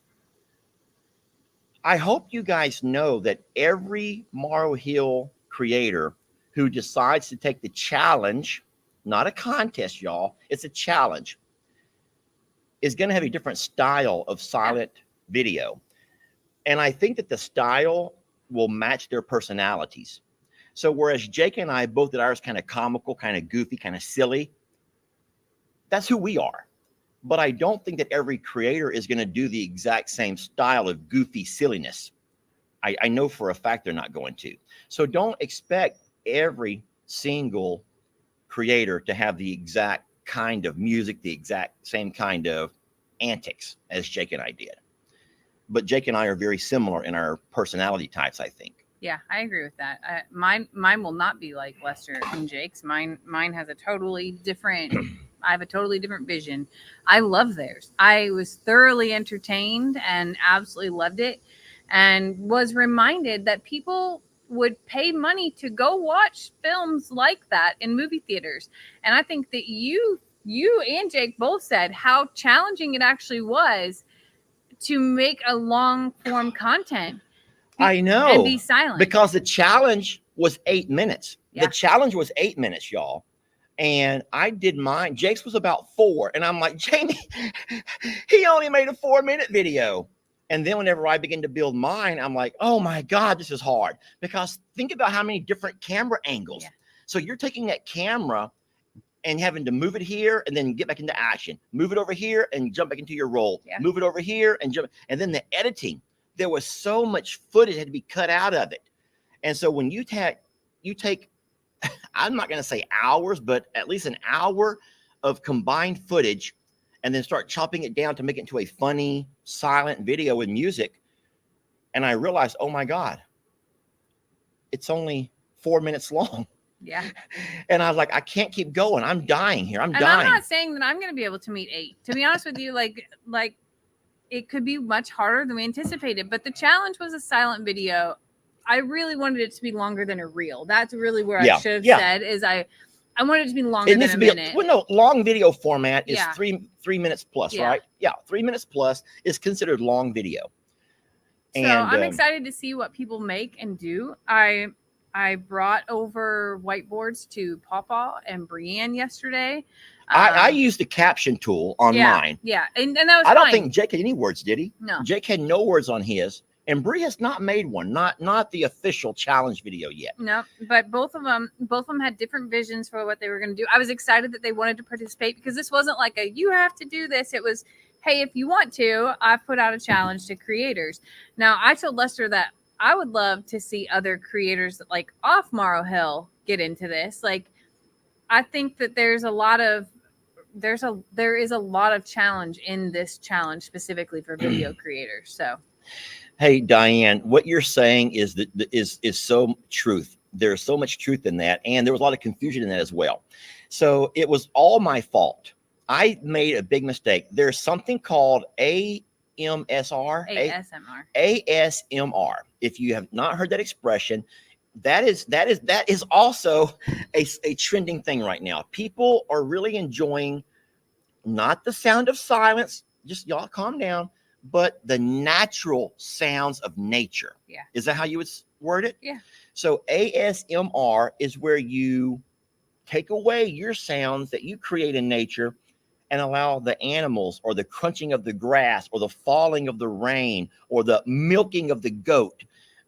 I hope you guys know that every Morrow Hill creator who decides to take the challenge not a contest, y'all. It's a challenge. Is going to have a different style of silent video. And I think that the style will match their personalities. So whereas Jake and I both did ours kind of comical, kind of goofy, kind of silly, that's who we are. But I don't think that every creator is going to do the exact same style of goofy silliness. I know for a fact they're not going to. So don't expect every single creator to have the exact kind of music, the exact same kind of antics as Jake and I did. But Jake and I are very similar in our personality types, I think. Yeah, I agree with that. Mine will not be like Lester and Jake's. Mine has a totally different. I have a totally different vision. I love theirs. I was thoroughly entertained and absolutely loved it, and was reminded that people would pay money to go watch films like that in movie theaters. And I think that you and Jake both said how challenging it actually was to make a long form content. I know. And be silent. Because the challenge was 8 minutes. Yeah. The challenge was 8 minutes, y'all. And I did mine. Jake's was about 4. And I'm like, Jamie, he only made a 4-minute video. And then whenever I begin to build mine, I'm like, oh my God, this is hard. Because think about how many different camera angles. Yeah. So you're taking that camera and having to move it here and then get back into action. Move it over here and jump back into your role. Yeah. Move it over here and jump. And then the editing. There was so much footage had to be cut out of it. And so when you take, I'm not going to say hours, but at least an hour of combined footage and then start chopping it down to make it into a funny, silent video with music. And I realized, oh my God, it's only 4 minutes long. Yeah. And I was like, I can't keep going. I'm dying here. I'm and dying. I'm not saying that I'm going to be able to meet 8. To be honest with you, like it could be much harder than we anticipated, but the challenge was a silent video. I really wanted it to be longer than a reel. That's really where I should have said is I wanted it to be longer than a minute. Well, no, long video format is Yeah. three minutes plus, Yeah. right? Yeah, 3 minutes plus is considered long video. So I'm excited to see what people make and do. I brought over whiteboards to Pawpaw and Brienne yesterday. I used the caption tool on mine. Yeah, and that was I don't fine. think Jake had any words, did he? No. Jake had no words on his, and Bree has not made one, not the official challenge video yet. No, but both of them had different visions for what they were going to do. I was excited that they wanted to participate because this wasn't like a you have to do this. It was, hey, if you want to, I've put out a challenge to creators. Now, I told Lester that I would love to see other creators like off Morrow Hill get into this. Like, I think that there is a lot of challenge in this challenge specifically for video creators. So, hey Diane, what you're saying is that is so truth. There's so much truth in that, and there was a lot of confusion in that as well. So it was all my fault. I made a big mistake. There's something called ASMR. If you have not heard that expression, that is also a trending thing right now. People are really enjoying not the sound of silence, just y'all calm down, but the natural sounds of nature. Yeah. Is that how you would word it? Yeah. So ASMR is where you take away your sounds that you create in nature and allow the animals or the crunching of the grass or the falling of the rain or the milking of the goat,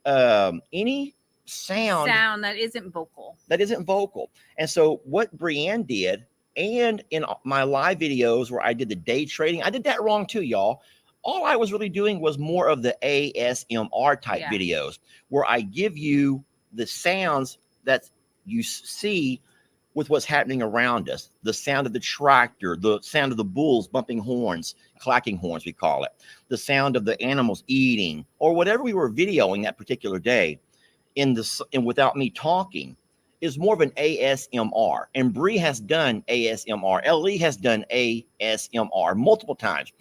any sound that isn't vocal. And so what Brienne did, and in my live videos where I did the day trading, I did that wrong too, y'all. All I was really doing was more of the ASMR type videos where I give you the sounds that you see with what's happening around us. The sound of the tractor, the sound of the bulls bumping horns, clacking horns, we call it. The sound of the animals eating, or whatever we were videoing that particular day and without me talking is more of an ASMR. And Bree has done ASMR. Ellie has done ASMR multiple times.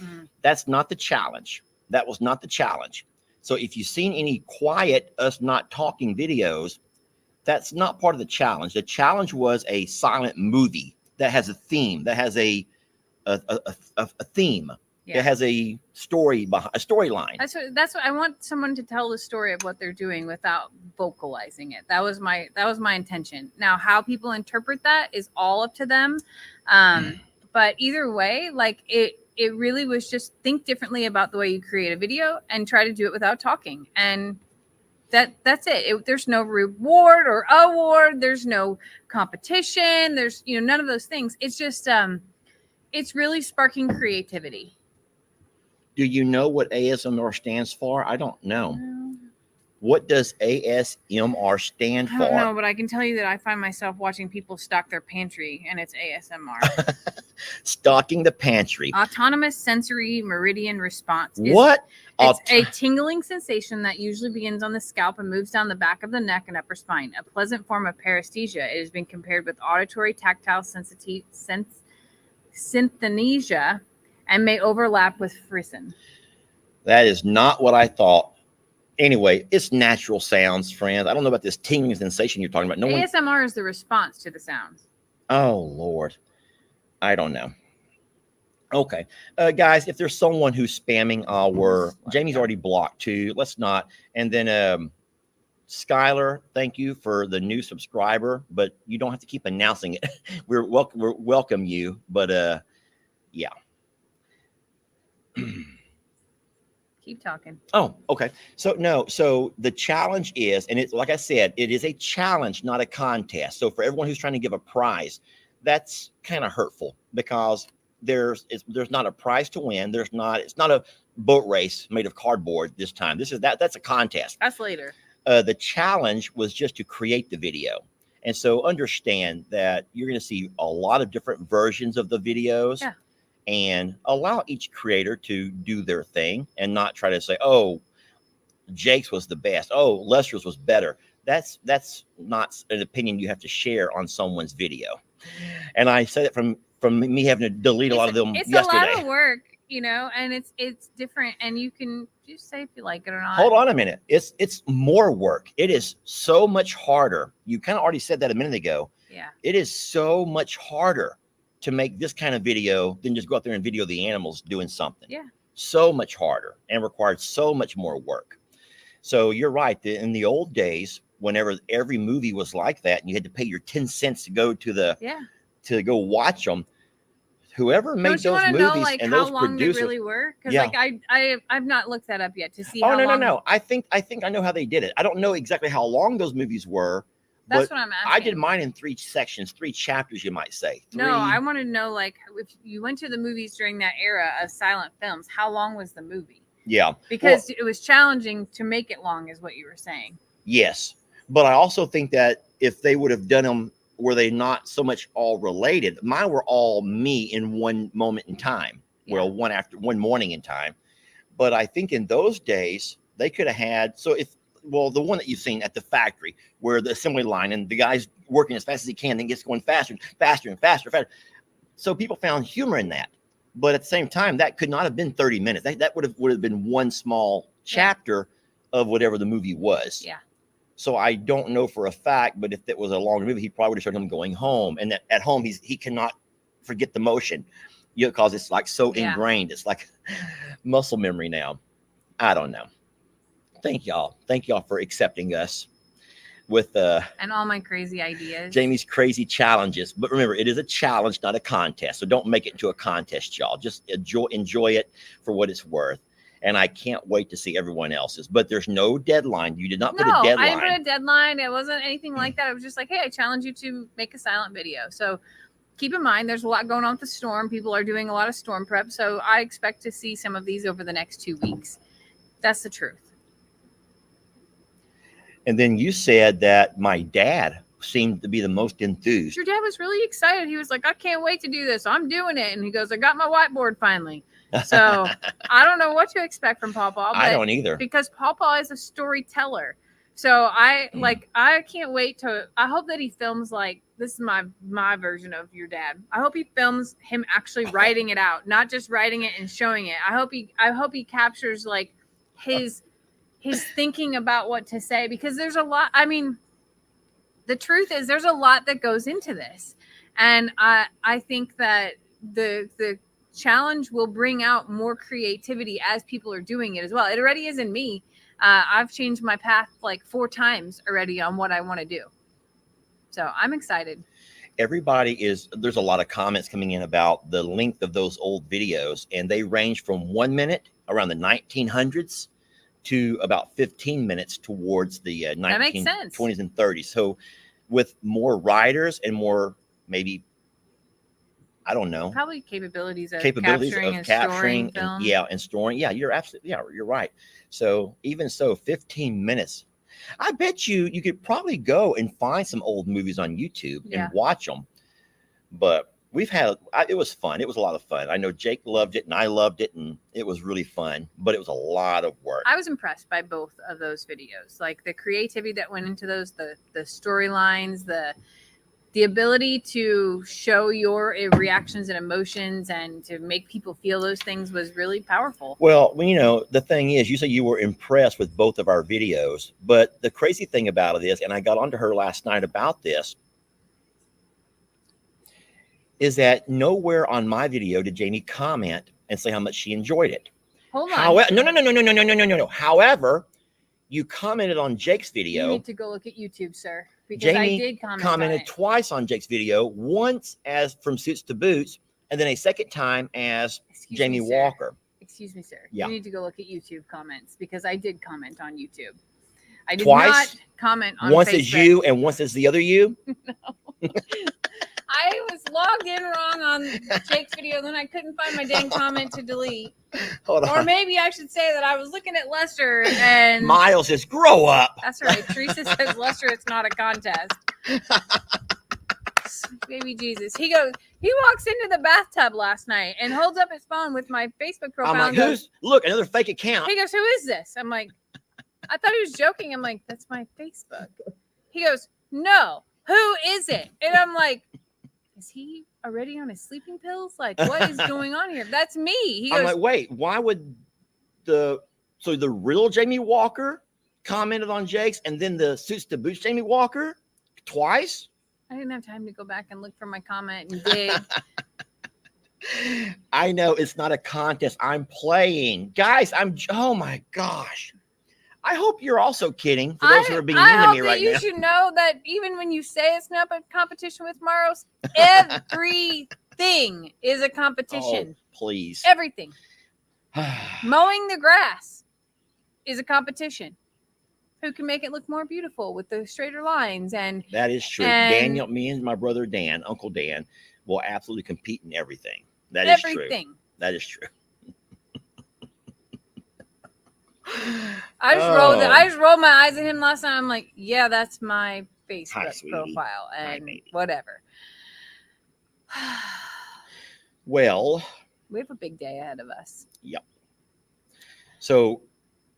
That's not the challenge. That was not the challenge. So if you've seen any quiet, us not talking videos, that's not part of the challenge. The challenge was a silent movie that has a theme, that has a theme. Yeah. It has a story behind a storyline. That's what I want someone to tell the story of what they're doing without vocalizing it. That was my intention. Now, how people interpret that is all up to them. But either way, like it really was just think differently about the way you create a video and try to do it without talking. And that's it. There's no reward or award. There's no competition. There's none of those things. It's just it's really sparking creativity. Do you know what ASMR stands for? I don't know. Well, What does ASMR stand I don't know, for? but I can tell you that I find myself watching people stock their pantry, and it's ASMR. Stocking the pantry. Autonomous sensory meridian response. What? It's a tingling sensation that usually begins on the scalp and moves down the back of the neck and upper spine. A pleasant form of paresthesia. It has been compared with auditory tactile synesthesia and may overlap with frisson. That is not what I thought. Anyway, it's natural sounds, friends. I don't know about this tingling sensation you're talking about. No one. ASMR is the response to the sounds. Oh Lord, I don't know. Okay, guys, if there's someone who's spamming our, Jamie's already blocked too. Let's not. And then Skylar, thank you for the new subscriber, but you don't have to keep announcing it. We're welcome you, but yeah. Keep talking. Oh, okay. So the challenge is, and it's like I said, it is a challenge, not a contest. So for everyone who's trying to give a prize, that's kind of hurtful because there's not a prize to win. It's not a boat race made of cardboard this time. That's a contest. That's later. The challenge was just to create the video. And so understand that you're going to see a lot of different versions of the videos. Yeah. And allow each creator to do their thing and not try to say, oh, Jake's was the best. Oh, Lester's was better. That's not an opinion you have to share on someone's video. And I said it from me having to delete a lot of them yesterday. It's a lot of work, and it's different. And you can just say if you like it or not. Hold on a minute. It's more work. It is so much harder. You kind of already said that a minute ago. Yeah. It is so much harder to make this kind of video than just go out there and video the animals doing something. Yeah. So much harder and required so much more work. So you're right. In the old days, whenever every movie was like that, and you had to pay your 10 cents to go to go watch them, whoever made those movies and those producers, they really were? Because I've not looked that up yet to see. No. I think I know how they did it. I don't know exactly how long those movies were. That's what I'm asking. I did mine in 3 sections, 3 chapters, you might say. No, I want to know, like, if you went to the movies during that era of silent films, how long was the movie? Yeah. Because it was challenging to make it long, is what you were saying. Yes. But I also think that if they would have done them, were they not so much all related? Mine were all me in one moment in time. Yeah. Well, one morning in time. But I think in those days, they could have had, the one that you've seen at the factory where the assembly line and the guy's working as fast as he can, then gets going faster and faster and faster. So people found humor in that. But at the same time, that could not have been 30 minutes. That would have been one small chapter of whatever the movie was. Yeah. So I don't know for a fact, but if it was a longer movie, he probably would have showed him going home. And at home, he cannot forget the motion, because it's like so ingrained. It's like muscle memory now. I don't know. Thank y'all for accepting us with and all my crazy ideas, Jamie's crazy challenges. But remember, it is a challenge, not a contest. So don't make it into a contest, y'all. Just enjoy it for what it's worth. And I can't wait to see everyone else's. But there's no deadline. You did not put a deadline. I didn't put a deadline. It wasn't anything like that. It was just like, hey, I challenge you to make a silent video. So keep in mind, there's a lot going on with the storm. People are doing a lot of storm prep. So I expect to see some of these over the next 2 weeks. That's the truth. And then you said that my dad seemed to be the most enthused. Your dad was really excited. He was like, I can't wait to do this. I'm doing it. And he goes, I got my whiteboard finally. So I don't know what to expect from Pawpaw. I don't either. Because Pawpaw is a storyteller. So I can't wait I hope that he films, like, this is my version of your dad. I hope he films him actually writing it out, not just writing it and showing it. I hope he captures, like, his thinking about what to say, because there's a lot. I mean, the truth is there's a lot that goes into this. And I think that the challenge will bring out more creativity as people are doing it as well. It already is in me. I've changed my path like 4 times already on what I want to do. So I'm excited. There's a lot of comments coming in about the length of those old videos, and they range from 1 minute around the 1900s to about 15 minutes towards the 1920s and 30s. So with more riders and more, maybe, I don't know, probably capabilities of capturing storing and storing. Yeah, you're right. So even so, 15 minutes. I bet you could probably go and find some old movies on YouTube and watch them. But it was fun. It was a lot of fun. I know Jake loved it and I loved it, and it was really fun, but it was a lot of work. I was impressed by both of those videos, like the creativity that went into those, the storylines, the ability to show your reactions and emotions and to make people feel those things was really powerful. Well, the thing is, you say you were impressed with both of our videos, but the crazy thing about it is, and I got onto her last night about this, is that nowhere on my video did Jamie comment and say how much she enjoyed it. Hold on. No. However, you commented on Jake's video. You need to go look at YouTube, sir. Because Jamie I did commented twice on Jake's video, once as From Suits to Boots, and then a second time as Jamie Walker. Excuse me, sir. Yeah. You need to go look at YouTube comments, because I did comment on YouTube. I did twice? Not comment on once Facebook. As you and once as the other you? No. I was logged in wrong on Jake's video, then I couldn't find my dang comment to delete. Hold on. Or maybe I should say that I was looking at Lester and Miles says, grow up. That's right. Teresa says, Lester, it's not a contest. Baby Jesus. He walks into the bathtub last night and holds up his phone with my Facebook profile. I'm like, look, another fake account. He goes, who is this? I'm like, I thought he was joking. I'm like, that's my Facebook. He goes, no, who is it? And I'm like, is he already on his sleeping pills? Like, what is going on here? That's me. He goes, I'm like, wait, why would the real Jamie Walker commented on Jake's, and then the Suits to Boots Jamie Walker twice? I didn't have time to go back and look for my comment and dig. I know it's not a contest. I'm playing. Guys, oh my gosh. I hope you're also kidding, for those who are being mean to me right now. You should know that even when you say it's not a competition with Maros, everything is a competition. Oh, please. Everything. Mowing the grass is a competition. Who can make it look more beautiful with the straighter lines? And that is true. Daniel, me and my brother Dan, Uncle Dan, will absolutely compete in everything. That is true. That is true. I just rolled my eyes at him last night. I'm like, yeah, that's my Facebook profile and whatever. Well, we have a big day ahead of us. Yep. So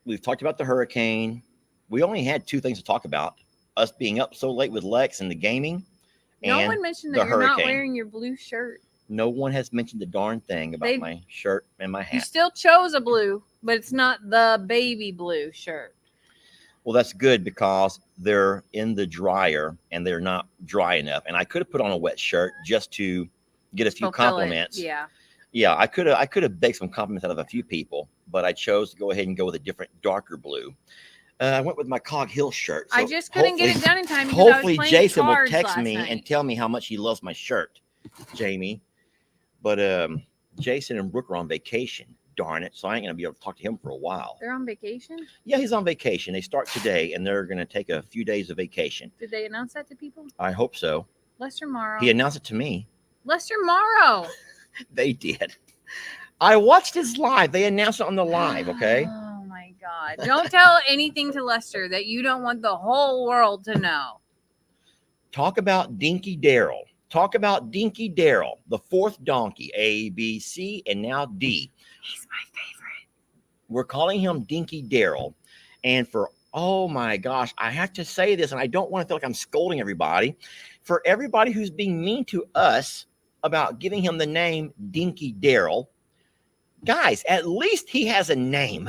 we've talked about the hurricane. We only had 2 things to talk about: us being up so late with Lex and the gaming. No one mentioned that you're not wearing your blue shirt. No one has mentioned the darn thing about my shirt and my hat. You still chose a blue, but it's not the baby blue shirt. Well, that's good, because they're in the dryer and they're not dry enough. And I could have put on a wet shirt just to get a few compliments. Yeah, I could have begged some compliments out of a few people, but I chose to go ahead and go with a different, darker blue. I went with my Cog Hill shirt. So I just couldn't get it done in time. Hopefully, Jason will text me and tell me how much he loves my shirt, Jamie. But Jason and Brooke are on vacation. Darn it. So I ain't going to be able to talk to him for a while. They're on vacation? Yeah, he's on vacation. They start today, and they're going to take a few days of vacation. Did they announce that to people? I hope so. Lester Morrow. He announced it to me. Lester Morrow. They did. I watched his live. They announced it on the live, okay? Oh, my God. Don't tell anything to Lester that you don't want the whole world to know. Talk about Dinky Daryl. Talk about Dinky Daryl, the 4th donkey, A, B, C, and now D. He's my favorite. We're calling him Dinky Daryl. And oh my gosh, I have to say this, and I don't want to feel like I'm scolding everybody. For everybody who's being mean to us about giving him the name Dinky Daryl, guys, at least he has a name.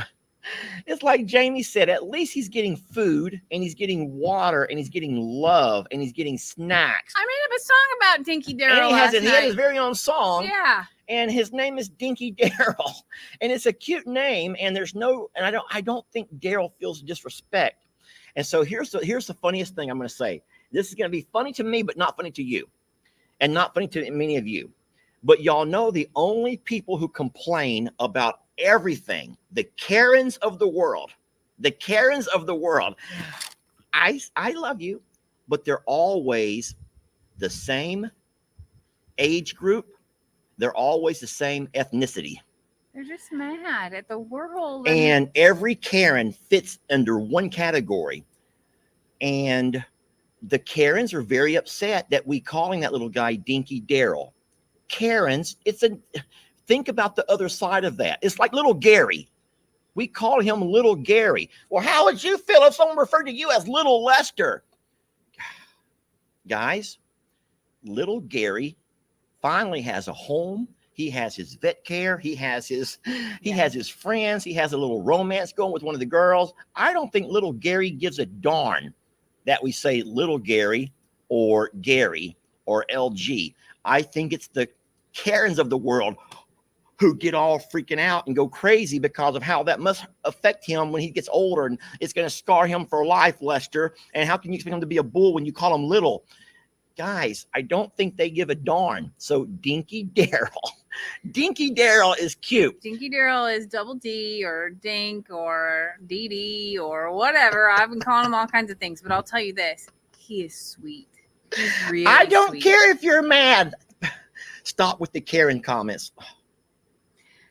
It's like Jamie said, at least he's getting food, and he's getting water, and he's getting love, and he's getting snacks. I made up a song about Dinky Daryl. And he had his very own song. Yeah. and his name is Dinky Daryl, and it's a cute name, and I don't think Daryl feels disrespect. And so here's the funniest thing I'm going to say. This is going to be funny to me, but not funny to you, and not funny to many of you. But y'all know the only people who complain about everything, the Karens of the world, I love you, but they're always the same age group. They're always the same ethnicity. They're just mad at the world. And every Karen fits under one category. And the Karens are very upset that we calling that little guy Dinky Daryl. Karens, think about the other side of that. It's like little Gary. We call him little Gary. Well, how would you feel if someone referred to you as little Lester? Guys, little Gary finally has a home. He has his vet care. He has his friends. He has a little romance going with one of the girls. I don't think little Gary gives a darn that we say little Gary or LG. I think it's the Karens of the world who get all freaking out and go crazy because of how that must affect him when he gets older, and it's going to scar him for life, Lester. And how can you expect him to be a bull when you call him little? Guys, I don't think they give a darn. So Dinky Daryl. Dinky Daryl is cute. Dinky Daryl is double D or Dink or DD or whatever. I've been calling him all kinds of things, but I'll tell you this. He is sweet. He's really I don't sweet. care if you're mad. Stop with the Karen comments.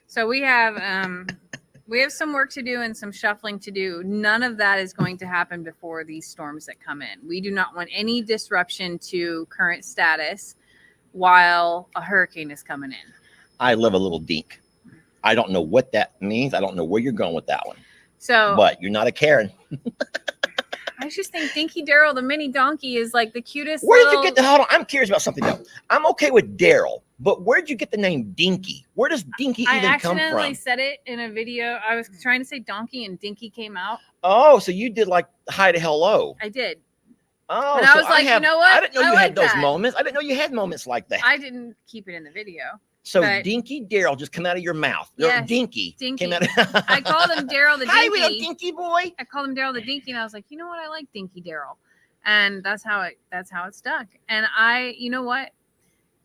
So we have some work to do and some shuffling to do. None of that is going to happen before these storms that come in. We do not want any disruption to current status while a hurricane is coming in. I love a little dink. I don't know what that means. I don't know where you're going with that one. So, but you're not a Karen. I just think Dinky Daryl, the mini donkey, is like the cutest. Where did you get the? Hold on, I'm curious about something though. I'm okay with Daryl, but where'd you get the name Dinky? Where does Dinky even come from? I accidentally said it in a video. I was trying to say donkey and Dinky came out. Oh, so you did like hi to hello. I did. Oh, and I was like, you know what? I didn't know you had those moments. I didn't know you had moments like that. I didn't keep it in the video. So Dinky Daryl just come out of your mouth. Yes, Dinky. Came out of I called him Daryl the Dinky. Hi, little Dinky boy. I called him Daryl the Dinky, and I was like, you know what? I like Dinky Daryl, and that's how it stuck. And you know what?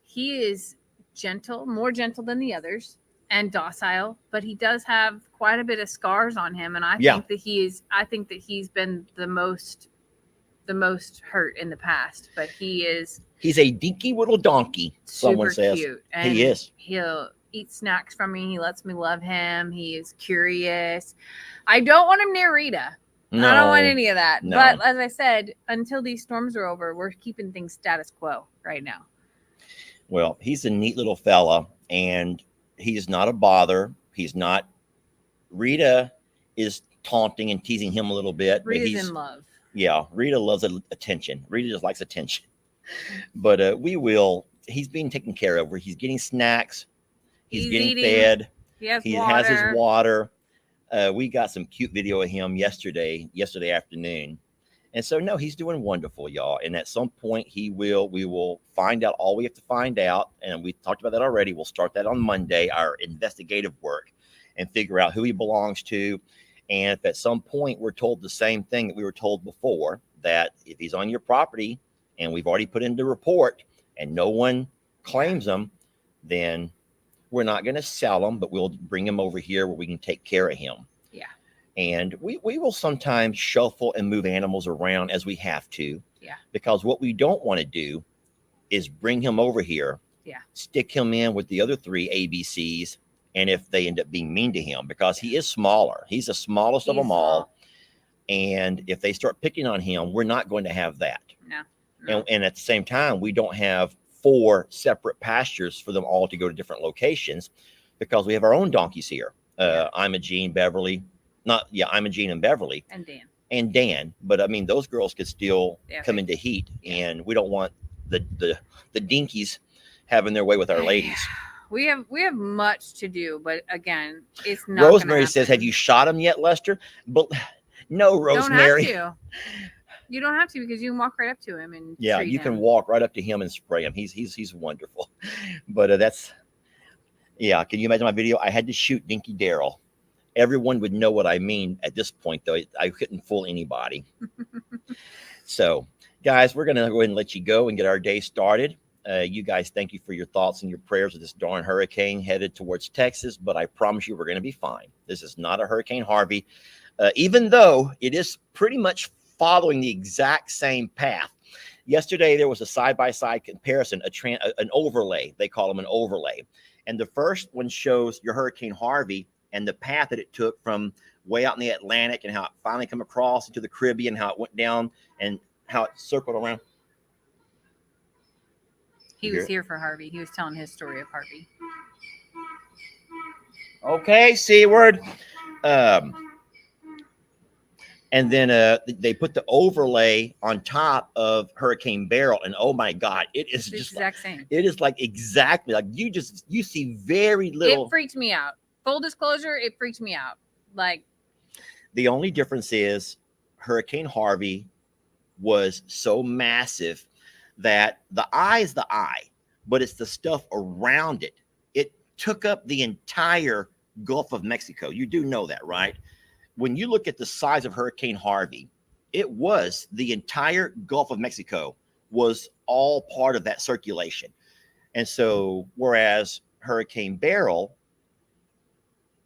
He is gentle, more gentle than the others, and docile, but he does have quite a bit of scars on him, and I think that he's been the most hurt in the past, but he's a dinky little donkey. Someone says cute. And he is. He'll eat snacks from me. He lets me love him. He is curious. I don't want him near Rita. No, I don't want any of that. No. But as I said, until these storms are over, we're keeping things status quo right now. Well, he's a neat little fella, and he's not a bother. He's not. Rita is taunting and teasing him a little bit. Rita's in love. Yeah, Rita loves attention. Rita just likes attention. But he's being taken care of. Where he's getting snacks. He's getting eating, fed. He has his water. We got some cute video of him yesterday afternoon. And so, no, he's doing wonderful, y'all. And at some point we will find out all we have to find out. And we talked about that already. We'll start that on Monday, our investigative work, and figure out who he belongs to. And if at some point we're told the same thing that we were told before, that if he's on your property and we've already put in the report and no one claims him, then we're not going to sell him, but we'll bring him over here where we can take care of him. Yeah. And we will sometimes shuffle and move animals around as we have to. Yeah. Because what we don't want to do is bring him over here, stick him in with the other three ABCs, and if they end up being mean to him, because he is smaller. He's the smallest of them all. And if they start picking on him, we're not going to have that. No. And at the same time, we don't have 4 separate pastures for them all to go to different locations, because we have our own donkeys here. Imogene, Beverly. Imogene and Beverly. And Dan. But I mean, those girls could still come into heat, and we don't want the dinkies having their way with our ladies. We have much to do, but again, it's not. Rosemary says, "Have you shot him yet, Lester?" But no, Rosemary. Don't have to. You don't have to, because you can walk right up to him and you can walk right up to him and spray him. He's wonderful. But Yeah, can you imagine my video? I had to shoot Dinky Daryl. Everyone would know what I mean at this point, though. I couldn't fool anybody. So, guys, we're going to go ahead and let you go and get our day started. You guys, thank you for your thoughts and your prayers with this darn hurricane headed towards Texas, but I promise you we're going to be fine. This is not a Hurricane Harvey, even though it is pretty much following the exact same path. Yesterday, there was a side-by-side comparison, an overlay. They call them an overlay. And the first one shows your Hurricane Harvey and the path that it took from way out in the Atlantic and how it finally come across into the Caribbean, how it went down and how it circled around. He was here for Harvey. He was telling his story of Harvey. Okay, C-word. And then they put the overlay on top of Hurricane Beryl, and oh my God, it is the just exact same. It is like exactly like you see very little. It freaked me out. Full disclosure, it freaked me out. Like the only difference is Hurricane Harvey was so massive that the eye is the eye, but it's the stuff around it. It took up the entire Gulf of Mexico. You do know that, right? When you look at the size of Hurricane Harvey, it was the entire Gulf of Mexico was all part of that circulation. And so, whereas Hurricane Beryl,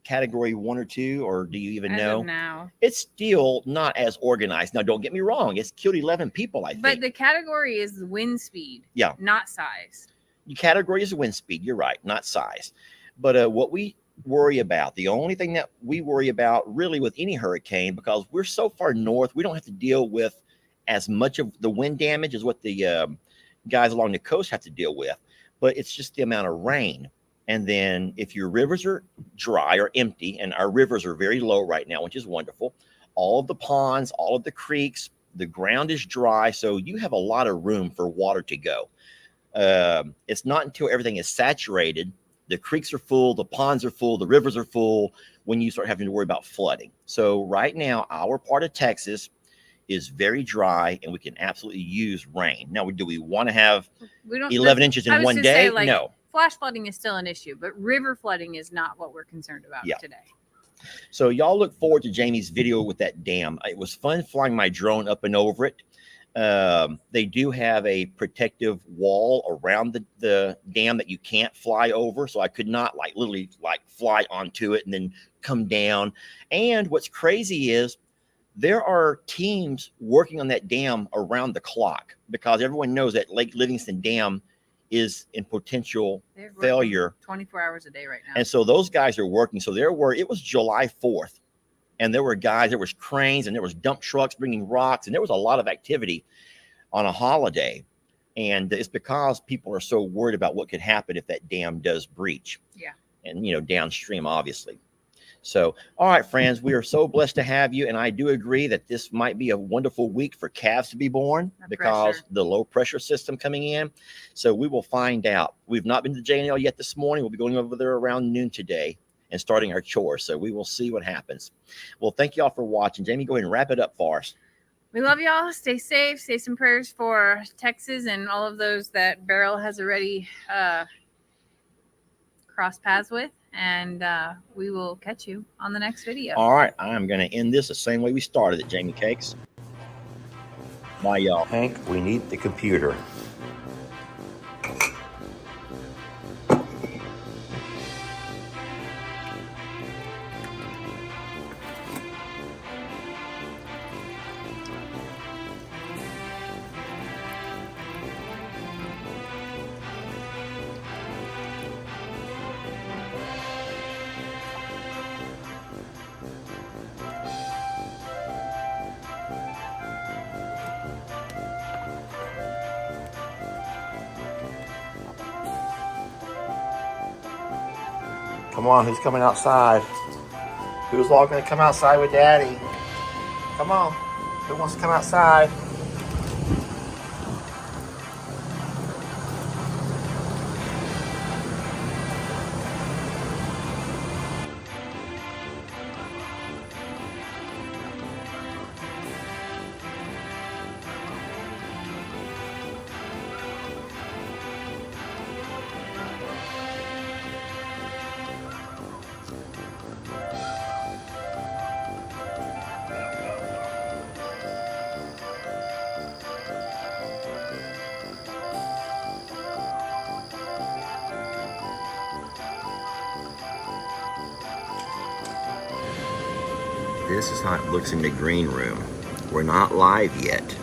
category 1 or 2, or do you even know? Now, it's still not as organized. Now, don't get me wrong. It's killed 11 people, I think. But the category is wind speed. Yeah. Not size. The category is wind speed. You're right. Not size. But what we worry about, the only thing that we worry about really with any hurricane, because we're so far north, we don't have to deal with as much of the wind damage as what the guys along the coast have to deal with. But it's just the amount of rain. And then if your rivers are dry or empty, and our rivers are very low right now, which is wonderful, all of the ponds, all of the creeks, the ground is dry. So you have a lot of room for water to go. It's not until everything is saturated, the creeks are full, the ponds are full, the rivers are full, when you start having to worry about flooding. So right now, our part of Texas is very dry, and we can absolutely use rain. Now, do we want to have 11 inches in one day? No. Flash flooding is still an issue, but river flooding is not what we're concerned about today. So y'all look forward to Jamie's video with that dam. It was fun flying my drone up and over it. They do have a protective wall around the dam that you can't fly over. So I could not literally fly onto it and then come down. And what's crazy is there are teams working on that dam around the clock, because everyone knows that Lake Livingston Dam is in potential failure 24 hours a day right now. And so those guys are working. So it was July 4th, and there were guys, there was cranes, and there was dump trucks bringing rocks, and there was a lot of activity on a holiday. And it's because people are so worried about what could happen if that dam does breach. Yeah. And, downstream, obviously. So, all right, friends, we are so blessed to have you. And I do agree that this might be a wonderful week for calves to be born because the low pressure system coming in. So we will find out. We've not been to JNL yet this morning. We'll be going over there around noon today and starting our chores. So we will see what happens. Well, thank you all for watching. Jamie, go ahead and wrap it up for us. We love y'all. Stay safe. Say some prayers for Texas and all of those that Beryl has already crossed paths with. And we will catch you on the next video. All right. I'm going to end this the same way we started it, Jamie Cakes. Bye, y'all. Hank, we need the computer. Come on, who's coming outside? Who's all going to come outside with Daddy? Come on. Who wants to come outside? this is how it looks in the green room. We're not live yet.